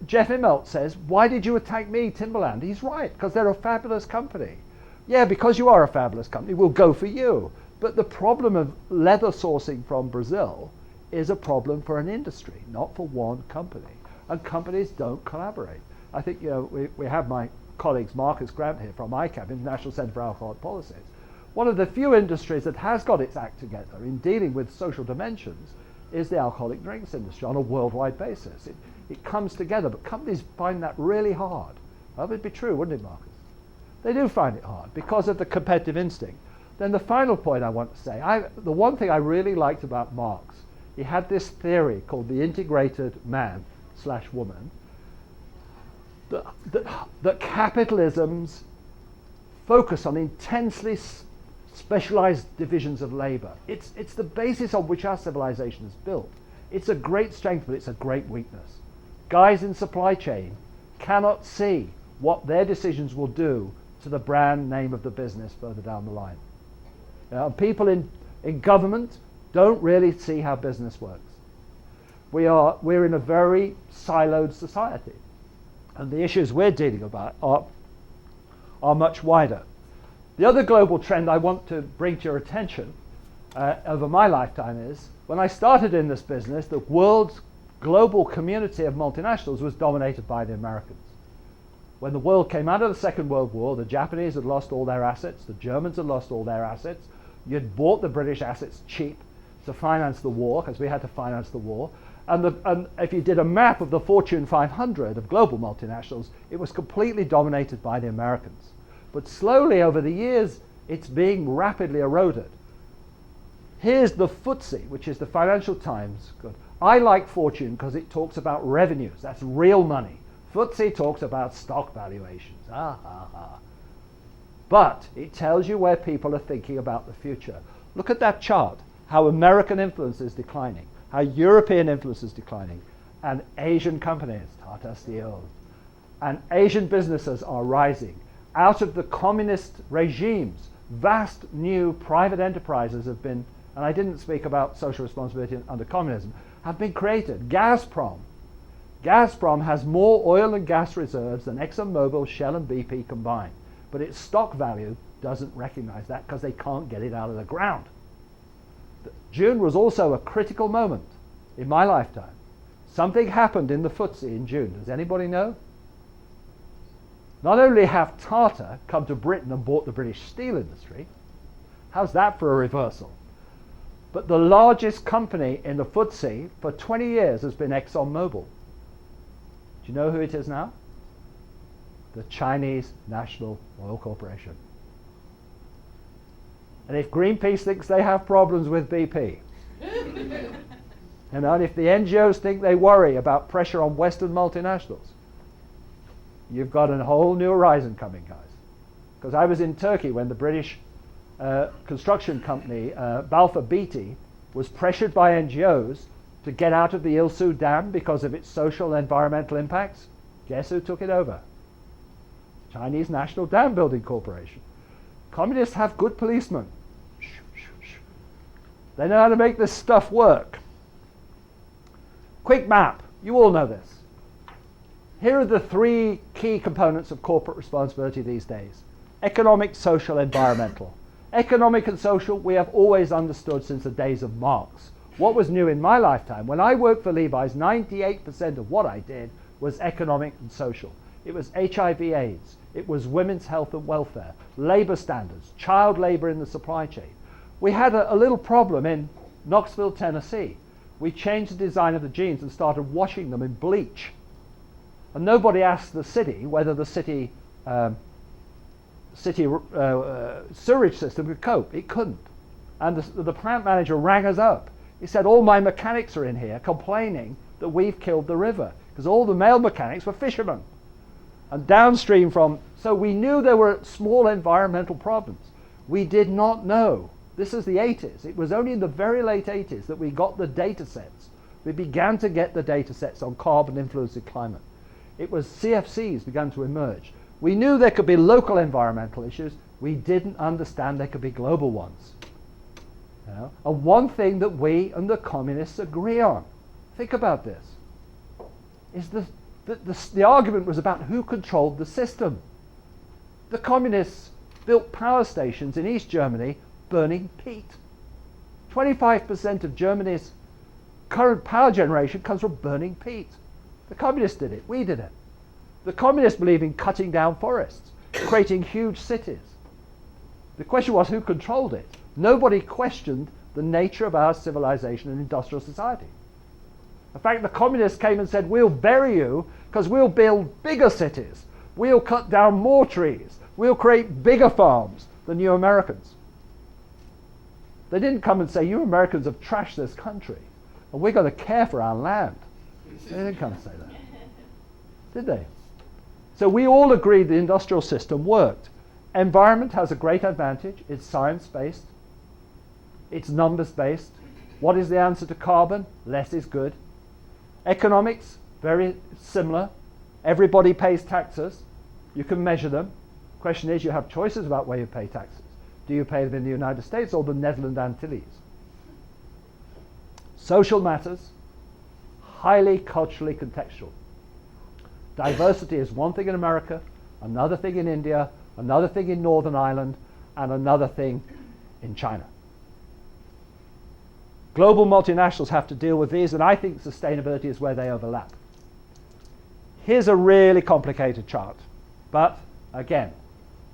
Jeff Immelt says, why did you attack me, Timberland? He's right, because they're a fabulous company. Yeah, because you are a fabulous company, we'll go for you. But the problem of leather sourcing from Brazil is a problem for an industry, not for one company. And companies don't collaborate. I think we have my colleagues Marcus Grant here from ICAP, International Centre for Alcoholic Policies. One of the few industries that has got its act together in dealing with social dimensions is the alcoholic drinks industry on a worldwide basis. It comes together, but companies find that really hard. That would be true, wouldn't it, Marcus? They do find it hard because of the competitive instinct. Then the final point I want to say, the one thing I really liked about Marx, he had this theory called the integrated man/woman, that capitalism's focus on intensely specialized divisions of labor. It's the basis on which our civilization is built. It's a great strength, but it's a great weakness. Guys in supply chain cannot see what their decisions will do to the brand name of the business further down the line. People in government don't really see how business works. We're in a very siloed society, and the issues we're dealing about are much wider. The other global trend I want to bring to your attention over my lifetime is, when I started in this business, the world's global community of multinationals was dominated by the Americans. When the world came out of the Second World War, the Japanese had lost all their assets, the Germans had lost all their assets. You'd bought the British assets cheap to finance the war, because we had to finance the war. And if you did a map of the Fortune 500 of global multinationals, it was completely dominated by the Americans. But slowly over the years, it's being rapidly eroded. Here's the FTSE, which is the Financial Times. Good. I like Fortune because it talks about revenues. That's real money. FTSE talks about stock valuations. But it tells you where people are thinking about the future. Look at that chart, how American influence is declining, how European influence is declining, and Asian companies, Tata Steel, and Asian businesses are rising. Out of the communist regimes, vast new private enterprises have been, and I didn't speak about social responsibility under communism, have been created. Gazprom has more oil and gas reserves than ExxonMobil, Shell and BP combined. But its stock value doesn't recognize that because they can't get it out of the ground. June was also a critical moment in my lifetime. Something happened in the FTSE in June. Does anybody know? Not only have Tata come to Britain and bought the British steel industry, how's that for a reversal? But the largest company in the FTSE for 20 years has been ExxonMobil. Do you know who it is now? The Chinese National Oil Corporation. And if Greenpeace thinks they have problems with BP, and if the NGOs think they worry about pressure on Western multinationals, you've got a whole new horizon coming, guys. Because I was in Turkey when the British construction company, Balfour Beatty, was pressured by NGOs to get out of the Il-Sud Dam because of its social and environmental impacts. Guess who took it over? Chinese National Dam Building Corporation. Communists have good policemen. They know how to make this stuff work. Quick map. You all know this. Here are the three key components of corporate responsibility these days. Economic, social, environmental. Economic and social we have always understood since the days of Marx. What was new in my lifetime, when I worked for Levi's, 98% of what I did was economic and social. It was HIV/AIDS. It was women's health and welfare, labor standards, child labor in the supply chain. We had a little problem in Knoxville, Tennessee. We changed the design of the jeans and started washing them in bleach. And nobody asked the city whether the city sewage system could cope. It couldn't. And the plant manager rang us up. He said, all my mechanics are in here complaining that we've killed the river, because all the male mechanics were fishermen. And downstream from, so we knew there were small environmental problems. We did not know. This is the 80s. It was only in the very late 80s that we got the data sets. We began to get the data sets on carbon influencing climate. It was CFCs began to emerge. We knew there could be local environmental issues. We didn't understand there could be global ones. You know? And one thing that we and the communists agree on, think about this, is the argument was about who controlled the system. The communists built power stations in East Germany burning peat. 25% of Germany's current power generation comes from burning peat. The communists did it. We did it. The communists believe in cutting down forests, creating huge cities. The question was who controlled it. Nobody questioned the nature of our civilization and industrial society. In fact, the communists came and said, we'll bury you because we'll build bigger cities. We'll cut down more trees. We'll create bigger farms than you Americans. They didn't come and say, you Americans have trashed this country and we're going to care for our land. They didn't come and say that, did they? So we all agreed the industrial system worked. Environment has a great advantage. It's science-based. It's numbers-based. What is the answer to carbon? Less is good. Economics, very similar. Everybody pays taxes. You can measure them. Question is, you have choices about where you pay taxes. Do you pay them in the United States or the Netherlands Antilles? Social matters, highly culturally contextual. Diversity is one thing in America, another thing in India, another thing in Northern Ireland, and another thing in China. Global multinationals have to deal with these, and I think sustainability is where they overlap. Here's a really complicated chart. But again,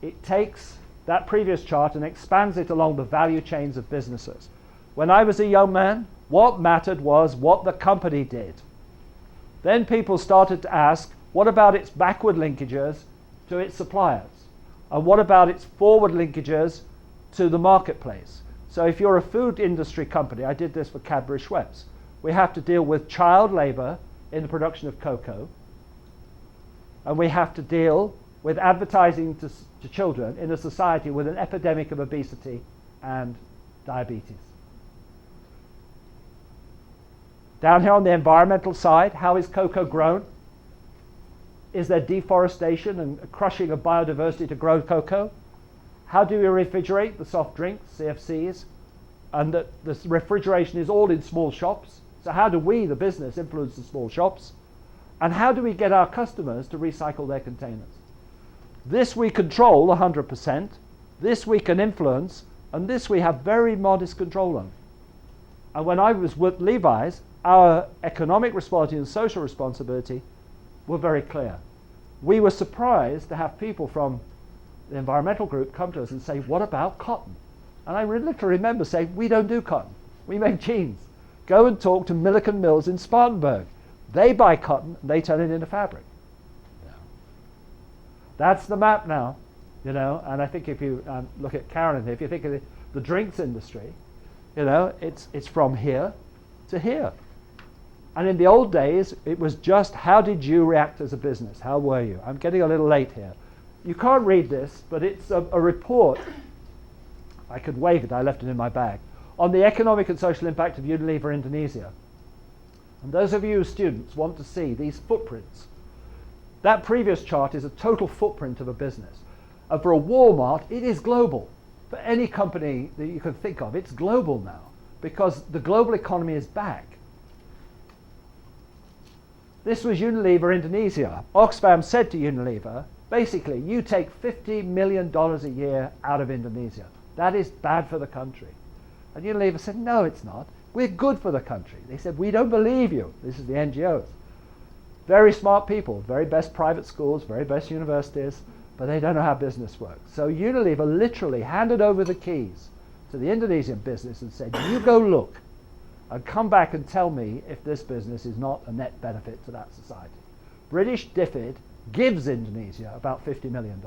it takes that previous chart and expands it along the value chains of businesses. When I was a young man, what mattered was what the company did. Then people started to ask, what about its backward linkages to its suppliers? And what about its forward linkages to the marketplace? So if you're a food industry company, I did this for Cadbury Schweppes, we have to deal with child labor in the production of cocoa, and we have to deal with advertising to children in a society with an epidemic of obesity and diabetes. Down here on the environmental side, how is cocoa grown? Is there deforestation and crushing of biodiversity to grow cocoa? How do we refrigerate the soft drinks, CFCs? And the refrigeration is all in small shops. So how do we, the business, influence the small shops? And how do we get our customers to recycle their containers? This we control 100%. This we can influence. And this we have very modest control on. And when I was with Levi's, our economic responsibility and social responsibility were very clear. We were surprised to have people from the environmental group come to us and say, what about cotton? And I literally remember saying, we don't do cotton. We make jeans. Go and talk to Milliken Mills in Spartanburg. They buy cotton and they turn it into fabric. Yeah. That's the map now, you know. And I think if you look at Karen, if you think of the drinks industry, you know, it's from here to here. And in the old days, it was just how did you react as a business? How were you? I'm getting a little late here. You can't read this, but it's a report. I could wave it, I left it in my bag, on the economic and social impact of Unilever Indonesia. And those of you students want to see these footprints. That previous chart is a total footprint of a business. And for a Walmart, it is global. For any company that you can think of, it's global now, because the global economy is back. This was Unilever Indonesia. Oxfam said to Unilever, basically, you take $50 million a year out of Indonesia. That is bad for the country. And Unilever said, no, it's not. We're good for the country. They said, we don't believe you. This is the NGOs. Very smart people, very best private schools, very best universities, but they don't know how business works. So Unilever literally handed over the keys to the Indonesian business and said, you go look and come back and tell me if this business is not a net benefit to that society. British DFID gives Indonesia about $50 million.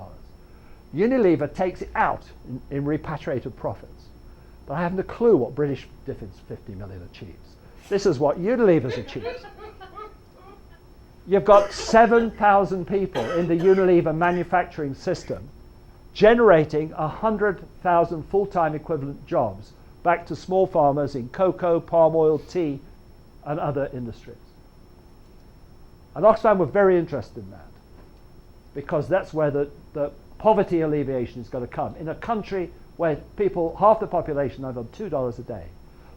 Unilever takes it out in repatriated profits. But I haven't a clue what British DFID's 50 million achieves. This is what Unilever's achieves. You've got 7,000 people in the Unilever manufacturing system generating 100,000 full-time equivalent jobs back to small farmers in cocoa, palm oil, tea, and other industries. And Oxfam were very interested in that, because that's where the poverty alleviation is going to come. In a country where people, half the population, live on $2 a day.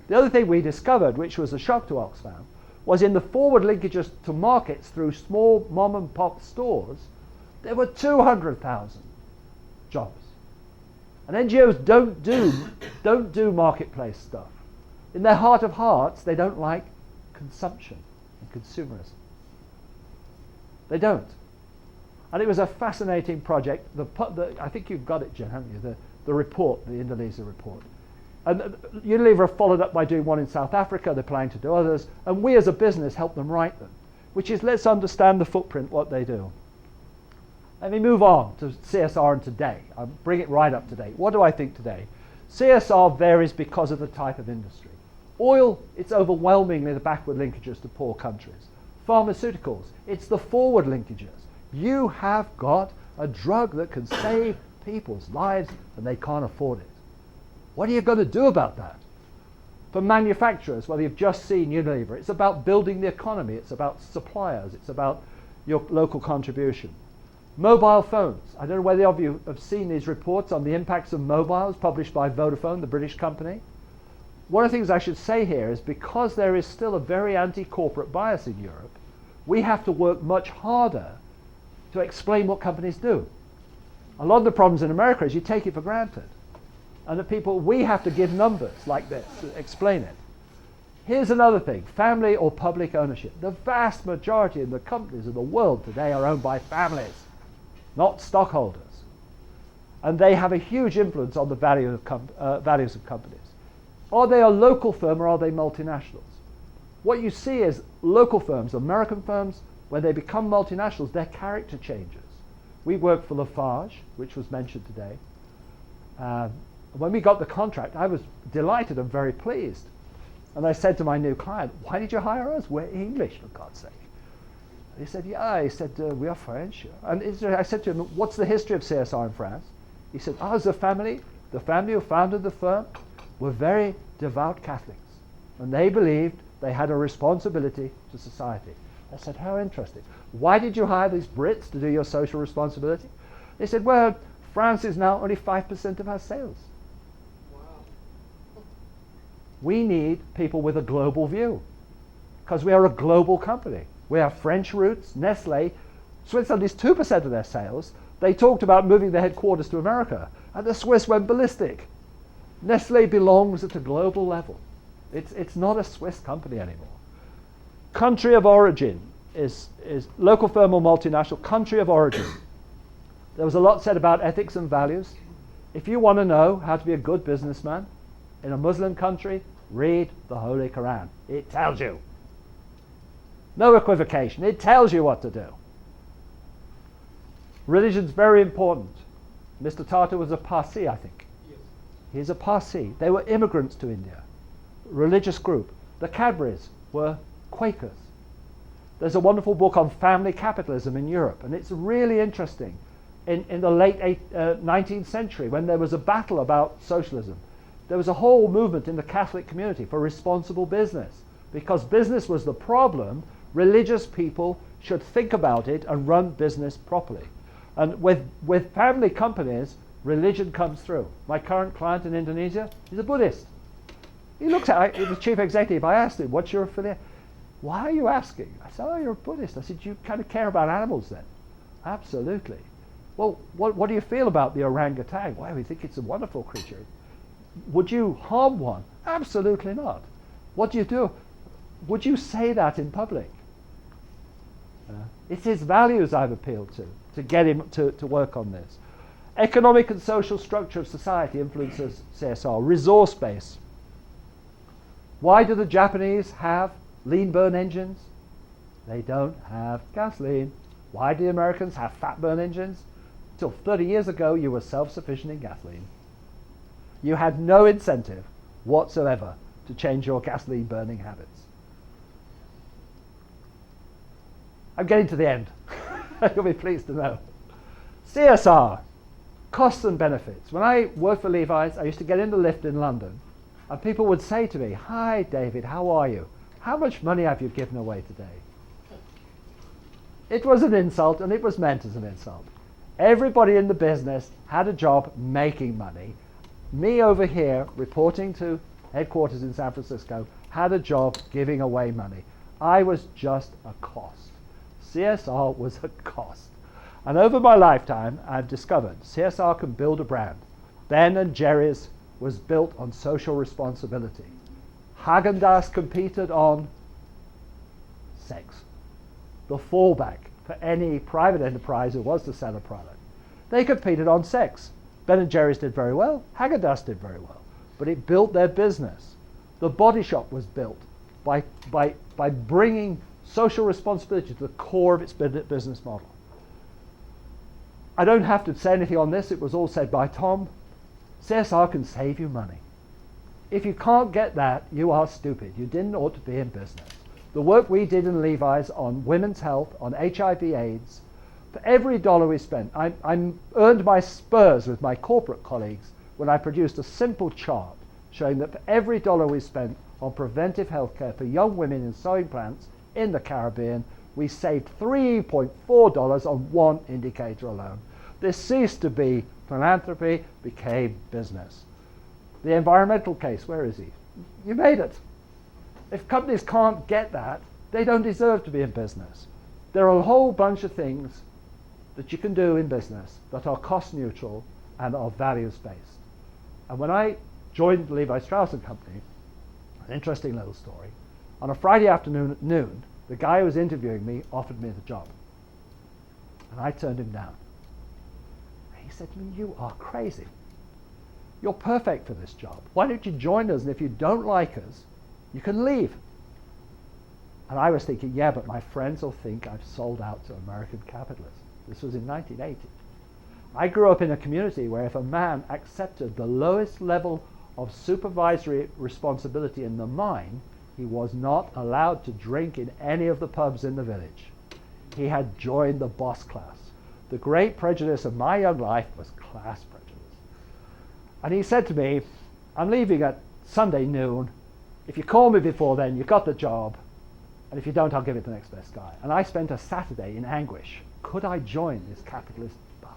The other thing we discovered, which was a shock to Oxfam, was in the forward linkages to markets through small mom and pop stores, there were 200,000 jobs. And NGOs don't do marketplace stuff. In their heart of hearts, they don't like consumption and consumerism. They don't. And it was a fascinating project. I think you've got it, Jen, haven't you? The report, the Indonesia report. And Unilever followed up by doing one in South Africa. They're planning to do others. And we as a business help them write them, which is let's understand the footprint, what they do. Let me move on to CSR and today. I'll bring it right up to date. What do I think today? CSR varies because of the type of industry. Oil, it's overwhelmingly the backward linkages to poor countries. Pharmaceuticals, it's the forward linkages. You have got a drug that can save people's lives and they can't afford it. What are you going to do about that? For manufacturers, well, you've just seen Unilever, it's about building the economy, it's about suppliers, it's about your local contribution. Mobile phones. I don't know whether of you have seen these reports on the impacts of mobiles published by Vodafone, the British company. One of the things I should say here is because there is still a very anti-corporate bias in Europe, we have to work much harder to explain what companies do. A lot of the problems in America is you take it for granted. And the people, we have to give numbers like this to explain it. Here's another thing, family or public ownership. The vast majority of the companies of the world today are owned by families. not stockholders. And they have a huge influence on the values of companies. Are they a local firm or are they multinationals? What you see is local firms, American firms, when they become multinationals, their character changes. We worked for Lafarge, which was mentioned today. When we got the contract, I was delighted and very pleased. And I said to my new client, why did you hire us? We're English, for God's sake. He said, yeah. He said, we are French. And I said to him, what's the history of CSR in France? He said, the family who founded the firm were very devout Catholics. And they believed they had a responsibility to society. I said, how interesting. Why did you hire these Brits to do your social responsibility? They said, well, France is now only 5% of our sales. Wow. We need people with a global view because we are a global company. We have French roots. Nestle, Switzerland is 2% of their sales. They talked about moving their headquarters to America, and the Swiss went ballistic. Nestle belongs at a global level. It's not a Swiss company anymore. Country of origin is local firm or multinational. Country of origin. There was a lot said about ethics and values. If you want to know how to be a good businessman in a Muslim country, read the Holy Quran. It tells you. No equivocation. It tells you what to do. Religion's very important. Mr. Tata was a Parsi, I think. Yes. He's a Parsi. They were immigrants to India. Religious group. The Cadburys were Quakers. There's a wonderful book on family capitalism in Europe, and it's really interesting. In the late 19th century, when there was a battle about socialism, there was a whole movement in the Catholic community for responsible business. Because business was the problem, religious people should think about it and run business properly. And with family companies, religion comes through. My current client in Indonesia is a Buddhist. He looked at the chief executive. I asked him, what's your affiliate? Why are you asking? I said, oh, you're a Buddhist. I said, you kind of care about animals then? Absolutely. Well, what do you feel about the orangutan? Why, we think it's a wonderful creature. Would you harm one? Absolutely not. What do you do? Would you say that in public? It's his values I've appealed to get him to work on this. Economic and social structure of society influences CSR. Resource base. Why do the Japanese have lean burn engines? They don't have gasoline. Why do the Americans have fat burn engines? Until 30 years ago, you were self-sufficient in gasoline. You had no incentive whatsoever to change your gasoline burning habits. I'm getting to the end. You'll be pleased to know. CSR, costs and benefits. When I worked for Levi's, I used to get in the lift in London, and people would say to me, hi, David, how are you? How much money have you given away today? It was an insult, and it was meant as an insult. Everybody in the business had a job making money. Me over here, reporting to headquarters in San Francisco, had a job giving away money. I was just a cost. CSR was a cost. And over my lifetime, I've discovered CSR can build a brand. Ben and Jerry's was built on social responsibility. Häagen-Dazs competed on sex. The fallback for any private enterprise who was to sell a product. They competed on sex. Ben & Jerry's did very well. Häagen-Dazs did very well. But it built their business. The Body Shop was built by bringing social responsibility to the core of its business model. I don't have to say anything on this. It was all said by Tom. CSR can save you money. If you can't get that, you are stupid. You didn't ought to be in business. The work we did in Levi's on women's health, on HIV/AIDS, for every dollar we spent, I earned my spurs with my corporate colleagues when I produced a simple chart showing that for every dollar we spent on preventive health care for young women in sewing plants in the Caribbean, we saved $3.4 on one indicator alone. This ceased to be philanthropy, became business. The environmental case, where is he? You made it. If companies can't get that, they don't deserve to be in business. There are a whole bunch of things that you can do in business that are cost neutral and are values based. And when I joined Levi Strauss & Company, an interesting little story, on a Friday afternoon at noon, the guy who was interviewing me offered me the job. And I turned him down. he said to me, "You are crazy. You're perfect for this job. Why don't you join us? And if you don't like us, you can leave." And I was thinking, yeah, but my friends will think I've sold out to American capitalists. This was in 1980. I grew up in a community where if a man accepted the lowest level of supervisory responsibility in the mine, he was not allowed to drink in any of the pubs in the village. He had joined the boss class. The great prejudice of my young life was class prejudice. And he said to me, "I'm leaving at Sunday noon. If you call me before then, you got the job. And if you don't, I'll give it to the next best guy." And I spent a Saturday in anguish. Could I join this capitalist bus?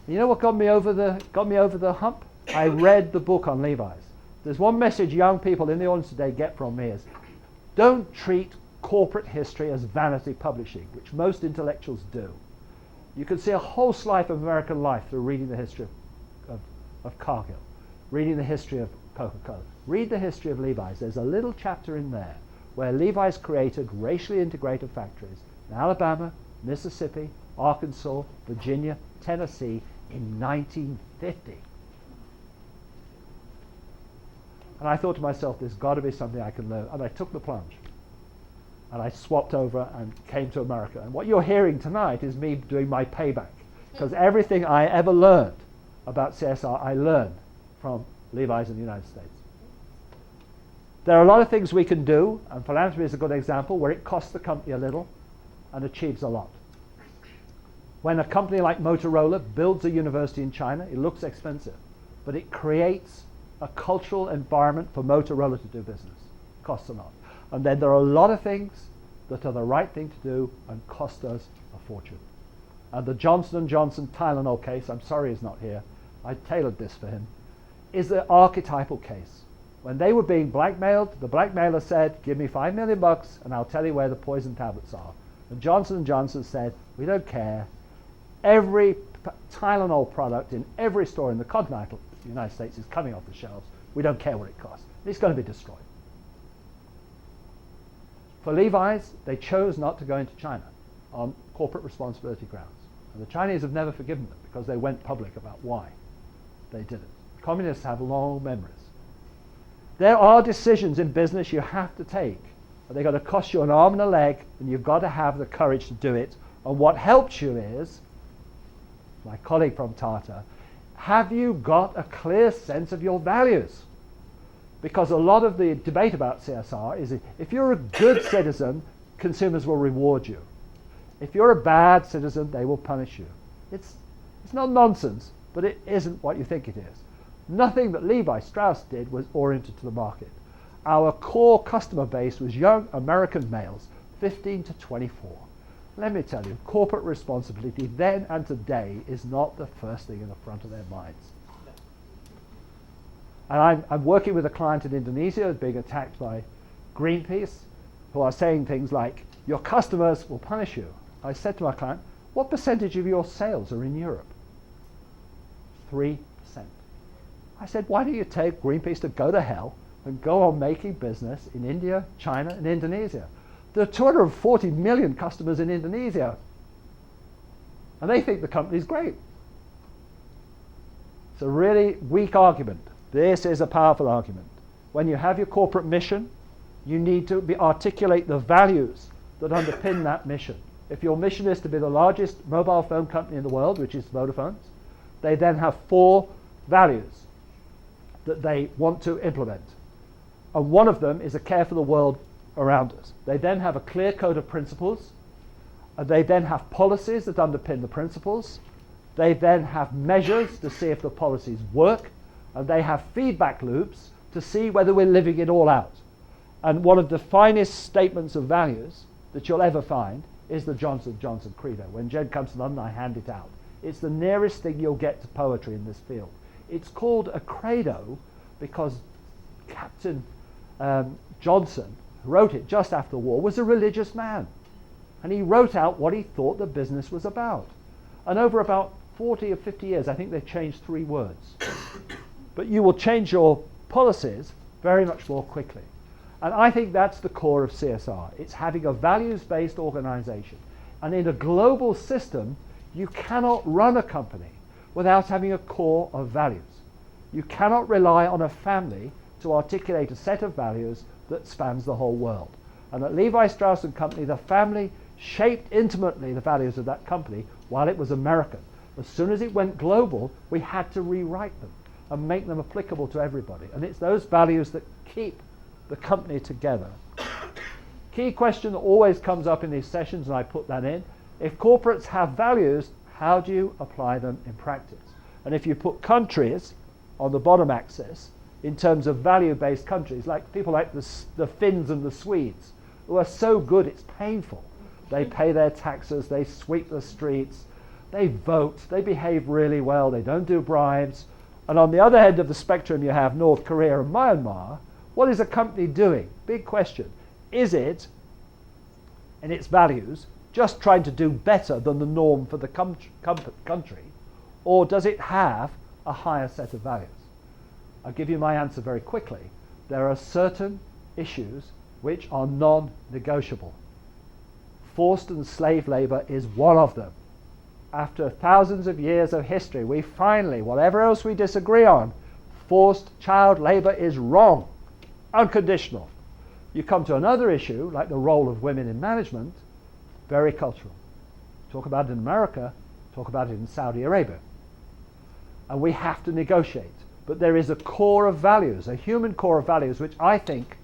And you know what got me over the hump? I read the book on Levi's. There's one message young people in the audience today get from me is, don't treat corporate history as vanity publishing, which most intellectuals do. You can see a whole slice of American life through reading the history of Cargill, reading the history of Coca-Cola. Read the history of Levi's. There's a little chapter in there where Levi's created racially integrated factories in Alabama, Mississippi, Arkansas, Virginia, Tennessee in 1950. And I thought to myself, there's got to be something I can learn. And I took the plunge. And I swapped over and came to America. And what you're hearing tonight is me doing my payback. Because everything I ever learned about CSR, I learned from Levi's in the United States. There are a lot of things we can do, and philanthropy is a good example, where it costs the company a little and achieves a lot. When a company like Motorola builds a university in China, it looks expensive, but it creates a cultural environment for Motorola to do business. Costs a lot. And then there are a lot of things that are the right thing to do and cost us a fortune. And the Johnson & Johnson Tylenol case, I'm sorry he's not here, I tailored this for him, is the archetypal case. When they were being blackmailed, the blackmailer said, "Give me $5 million and I'll tell you where the poison tablets are." And Johnson & Johnson said, "We don't care. Every Tylenol product in every store in the continental United States is coming off the shelves. We don't care what it costs. It's going to be destroyed." For Levi's, they chose not to go into China on corporate responsibility grounds. And the Chinese have never forgiven them because they went public about why they did it. Communists have long memories. There are decisions in business you have to take, but they're going to cost you an arm and a leg, and you've got to have the courage to do it. And what helps you is, my colleague from Tata, have you got a clear sense of your values? Because a lot of the debate about CSR is if you're a good citizen, consumers will reward you. If you're a bad citizen, they will punish you. It's not nonsense, but it isn't what you think it is. Nothing that Levi Strauss did was oriented to the market. Our core customer base was young American males, 15 to 24. Let me tell you, corporate responsibility then and today is not the first thing in the front of their minds. And I'm working with a client in Indonesia who's being attacked by Greenpeace, who are saying things like, "Your customers will punish you." I said to my client, "What percentage of your sales are in Europe?" 3%. I said, "Why don't you take Greenpeace to go to hell and go on making business in India, China, and Indonesia? There are 240 million customers in Indonesia, and they think the company's great." It's a really weak argument. This is a powerful argument. When you have your corporate mission, you need to articulate the values that underpin that mission. If your mission is to be the largest mobile phone company in the world, which is Vodafone's, they then have 4 values that they want to implement. And one of them is a care for the world around us. They then have a clear code of principles. And they then have policies that underpin the principles. They then have measures to see if the policies work. And they have feedback loops to see whether we're living it all out. And one of the finest statements of values that you'll ever find is the Johnson & Johnson Credo. When Jen comes to London, I hand it out. It's the nearest thing you'll get to poetry in this field. It's called a credo because Captain Johnson, who wrote it just after the war, was a religious man. And he wrote out what he thought the business was about. And over about 40 or 50 years, I think they've changed 3 words. But you will change your policies very much more quickly. And I think that's the core of CSR. It's having a values-based organization. And in a global system, you cannot run a company without having a core of values. You cannot rely on a family to articulate a set of values that spans the whole world. And at Levi Strauss & Company, the family shaped intimately the values of that company while it was American. As soon as it went global, we had to rewrite them and make them applicable to everybody. And it's those values that keep the company together. Key question that always comes up in these sessions, and I put that in, if corporates have values, how do you apply them in practice? And if you put countries on the bottom axis, in terms of value-based countries, like people like the Finns and the Swedes, who are so good it's painful. They pay their taxes, they sweep the streets, they vote, they behave really well, they don't do bribes. And on the other end of the spectrum you have North Korea and Myanmar. What is a company doing? Big question. Is it, in its values, just trying to do better than the norm for the country, or does it have a higher set of values? I'll give you my answer very quickly. There are certain issues which are non-negotiable. Forced and slave labor is one of them. After thousands of years of history, we finally, whatever else we disagree on, forced child labor is wrong, unconditional. You come to another issue, like the role of women in management, very cultural. Talk about it in America, talk about it in Saudi Arabia. And we have to negotiate. But there is a core of values, a human core of values, which I think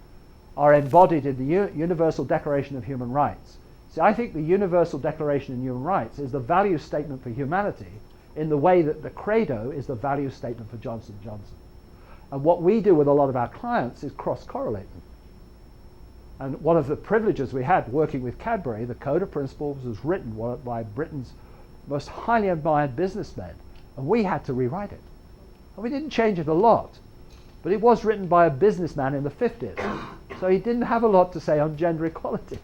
are embodied in the Universal Declaration of Human Rights. See, I think the Universal Declaration of Human Rights is the value statement for humanity in the way that the Credo is the value statement for Johnson & Johnson. And what we do with a lot of our clients is cross-correlate them. And one of the privileges we had working with Cadbury, the Code of Principles was written by Britain's most highly admired businessmen, and we had to rewrite it. And we didn't change it a lot, but it was written by a businessman in the 50s, so he didn't have a lot to say on gender equality.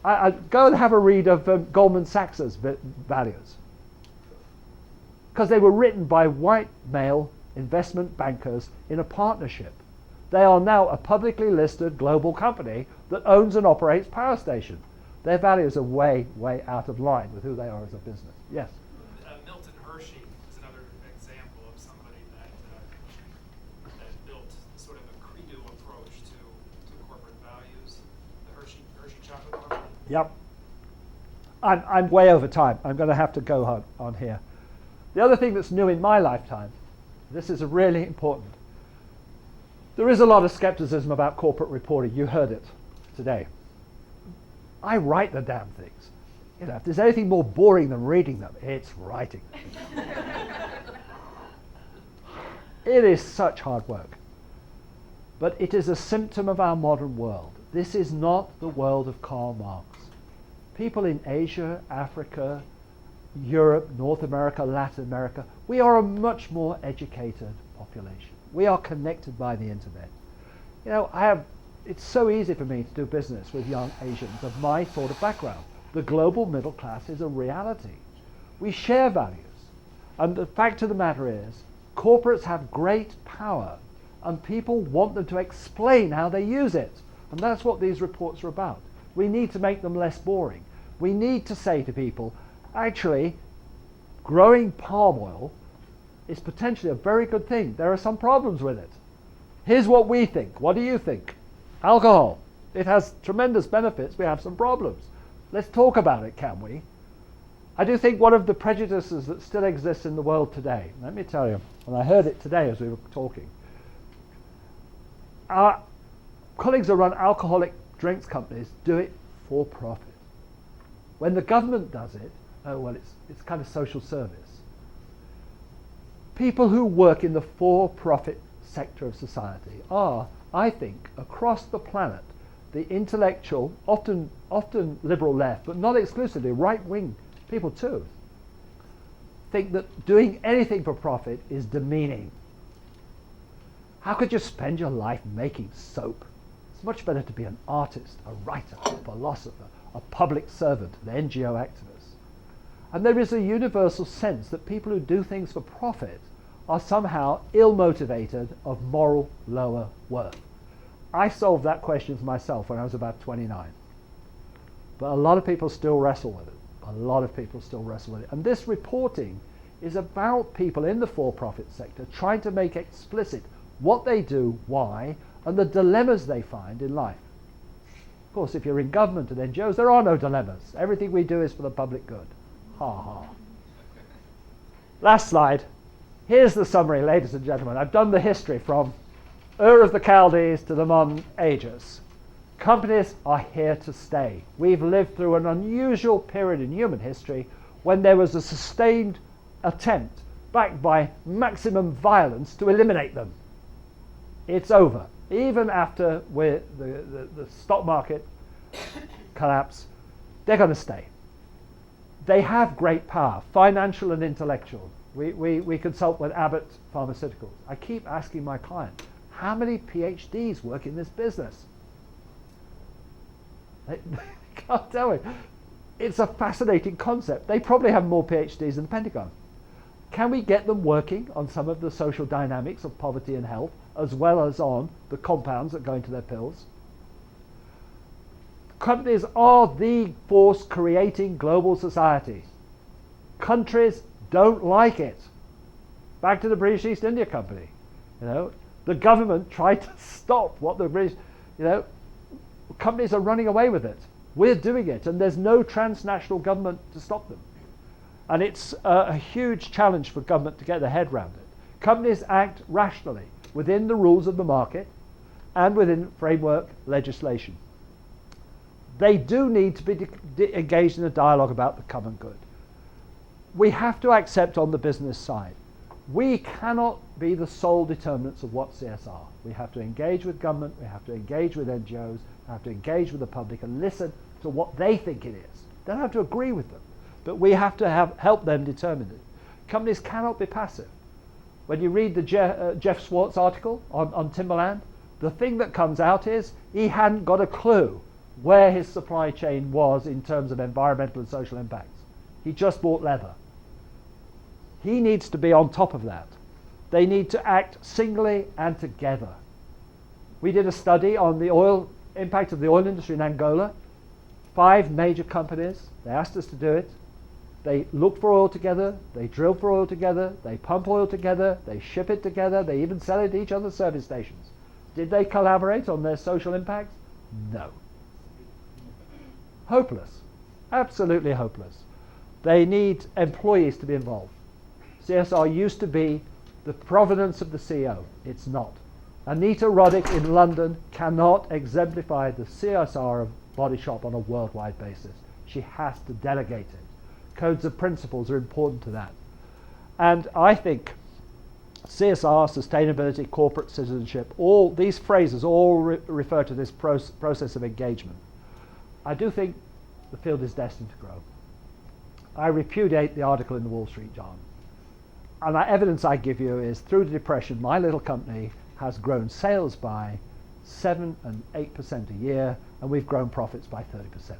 I go and have a read of Goldman Sachs' values, because they were written by white male investment bankers in a partnership. They are now a publicly listed global company that owns and operates power stations. Their values are way, way out of line with who they are as a business. Yes? Milton Hershey is another example of somebody that built sort of a Credo approach to corporate values. The Hershey chocolate company. Yep. I'm way over time. I'm going to have to go on here. The other thing that's new in my lifetime, this is really important. There is a lot of skepticism about corporate reporting. You heard it today. I write the damn things. You know, if there's anything more boring than reading them, it's writing. It is such hard work. But it is a symptom of our modern world. This is not the world of Karl Marx. People in Asia, Africa, Europe, North America, Latin America, we are a much more educated population. We are connected by the internet. You know, it's so easy for me to do business with young Asians of my sort of background. The global middle class is a reality. We share values. And the fact of the matter is, corporates have great power, and people want them to explain how they use it. And that's what these reports are about. We need to make them less boring. We need to say to people, actually, growing palm oil is potentially a very good thing. There are some problems with it. Here's what we think. What do you think? Alcohol. It has tremendous benefits. We have some problems. Let's talk about it, can we? I do think one of the prejudices that still exists in the world today, let me tell you, and I heard it today as we were talking, our colleagues who run alcoholic drinks companies do it for profit. When the government does it, oh well, it's kind of social service. People who work in the for-profit sector of society are, I think, across the planet, the intellectual, often liberal left, but not exclusively, right-wing people too, think that doing anything for profit is demeaning. How could you spend your life making soap? It's much better to be an artist, a writer, a philosopher, a public servant, an NGO activist. And there is a universal sense that people who do things for profit are somehow ill-motivated, of moral lower worth. I solved that question for myself when I was about 29. But a lot of people still wrestle with it. A lot of people still wrestle with it. And this reporting is about people in the for-profit sector trying to make explicit what they do, why, and the dilemmas they find in life. Of course, if you're in government and NGOs, there are no dilemmas. Everything we do is for the public good. Ha ha. Last slide. Here's the summary, ladies and gentlemen. I've done the history from Ur of the Chaldees to the modern ages. Companies are here to stay. We've lived through an unusual period in human history when there was a sustained attempt, backed by maximum violence, to eliminate them. It's over. Even after the stock market collapse, they're going to stay. They have great power, financial and intellectual. We consult with Abbott Pharmaceuticals. I keep asking my client, how many PhDs work in this business? They can't tell me. It's a fascinating concept. They probably have more PhDs than the Pentagon. Can we get them working on some of the social dynamics of poverty and health, as well as on the compounds that go into their pills? Companies are the force creating global society. Countries don't like it. Back to the British East India Company. The government tried to stop what the British, companies are running away with it. We're doing it, and there's no transnational government to stop them. And it's a huge challenge for government to get their head around it. Companies act rationally within the rules of the market and within framework legislation. They do need to be engaged in a dialogue about the common good. We have to accept on the business side, we cannot be the sole determinants of what CSR. We have to engage with government, we have to engage with NGOs, we have to engage with the public and listen to what they think it is. Don't have to agree with them, but we have to help them determine it. Companies cannot be passive. When you read the Jeff Swartz article on Timberland, the thing that comes out is he hadn't got a clue where his supply chain was in terms of environmental and social impacts. He just bought leather. He needs to be on top of that. They need to act singly and together. We did a study on the impact of the oil industry in Angola. 5 major companies, they asked us to do it. They look for oil together, they drill for oil together, they pump oil together, they ship it together, they even sell it to each other's service stations. Did they collaborate on their social impacts? No. Hopeless. Absolutely hopeless. They need employees to be involved. CSR used to be the provenance of the CEO. It's not. Anita Roddick in London cannot exemplify the CSR of Body Shop on a worldwide basis. She has to delegate it. Codes of principles are important to that. And I think CSR, sustainability, corporate citizenship, all these phrases all refer to this process of engagement. I do think the field is destined to grow. I repudiate the article in the Wall Street Journal. And the evidence I give you is through the Depression, my little company has grown sales by 7 and 8% a year, and we've grown profits by 30%.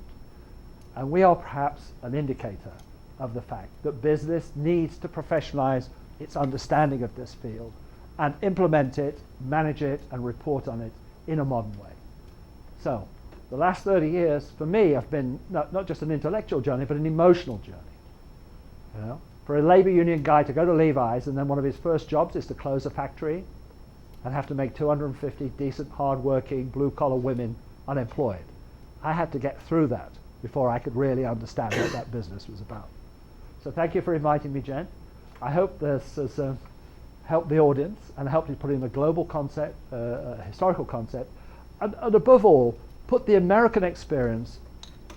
And we are perhaps an indicator of the fact that business needs to professionalize its understanding of this field and implement it, manage it, and report on it in a modern way. So the last 30 years for me have been not just an intellectual journey, but an emotional journey. For a labor union guy to go to Levi's and then one of his first jobs is to close a factory and have to make 250 decent, hard-working, blue-collar women unemployed. I had to get through that before I could really understand what that business was about. So thank you for inviting me, Jen. I hope this has helped the audience and helped you put in a global concept, a historical concept, and above all, put the American experience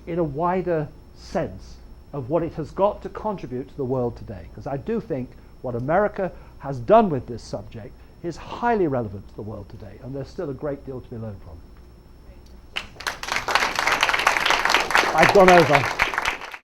in a wider sense of what it has got to contribute to the world today. Because I do think what America has done with this subject is highly relevant to the world today, and there's still a great deal to be learned from. I've gone over.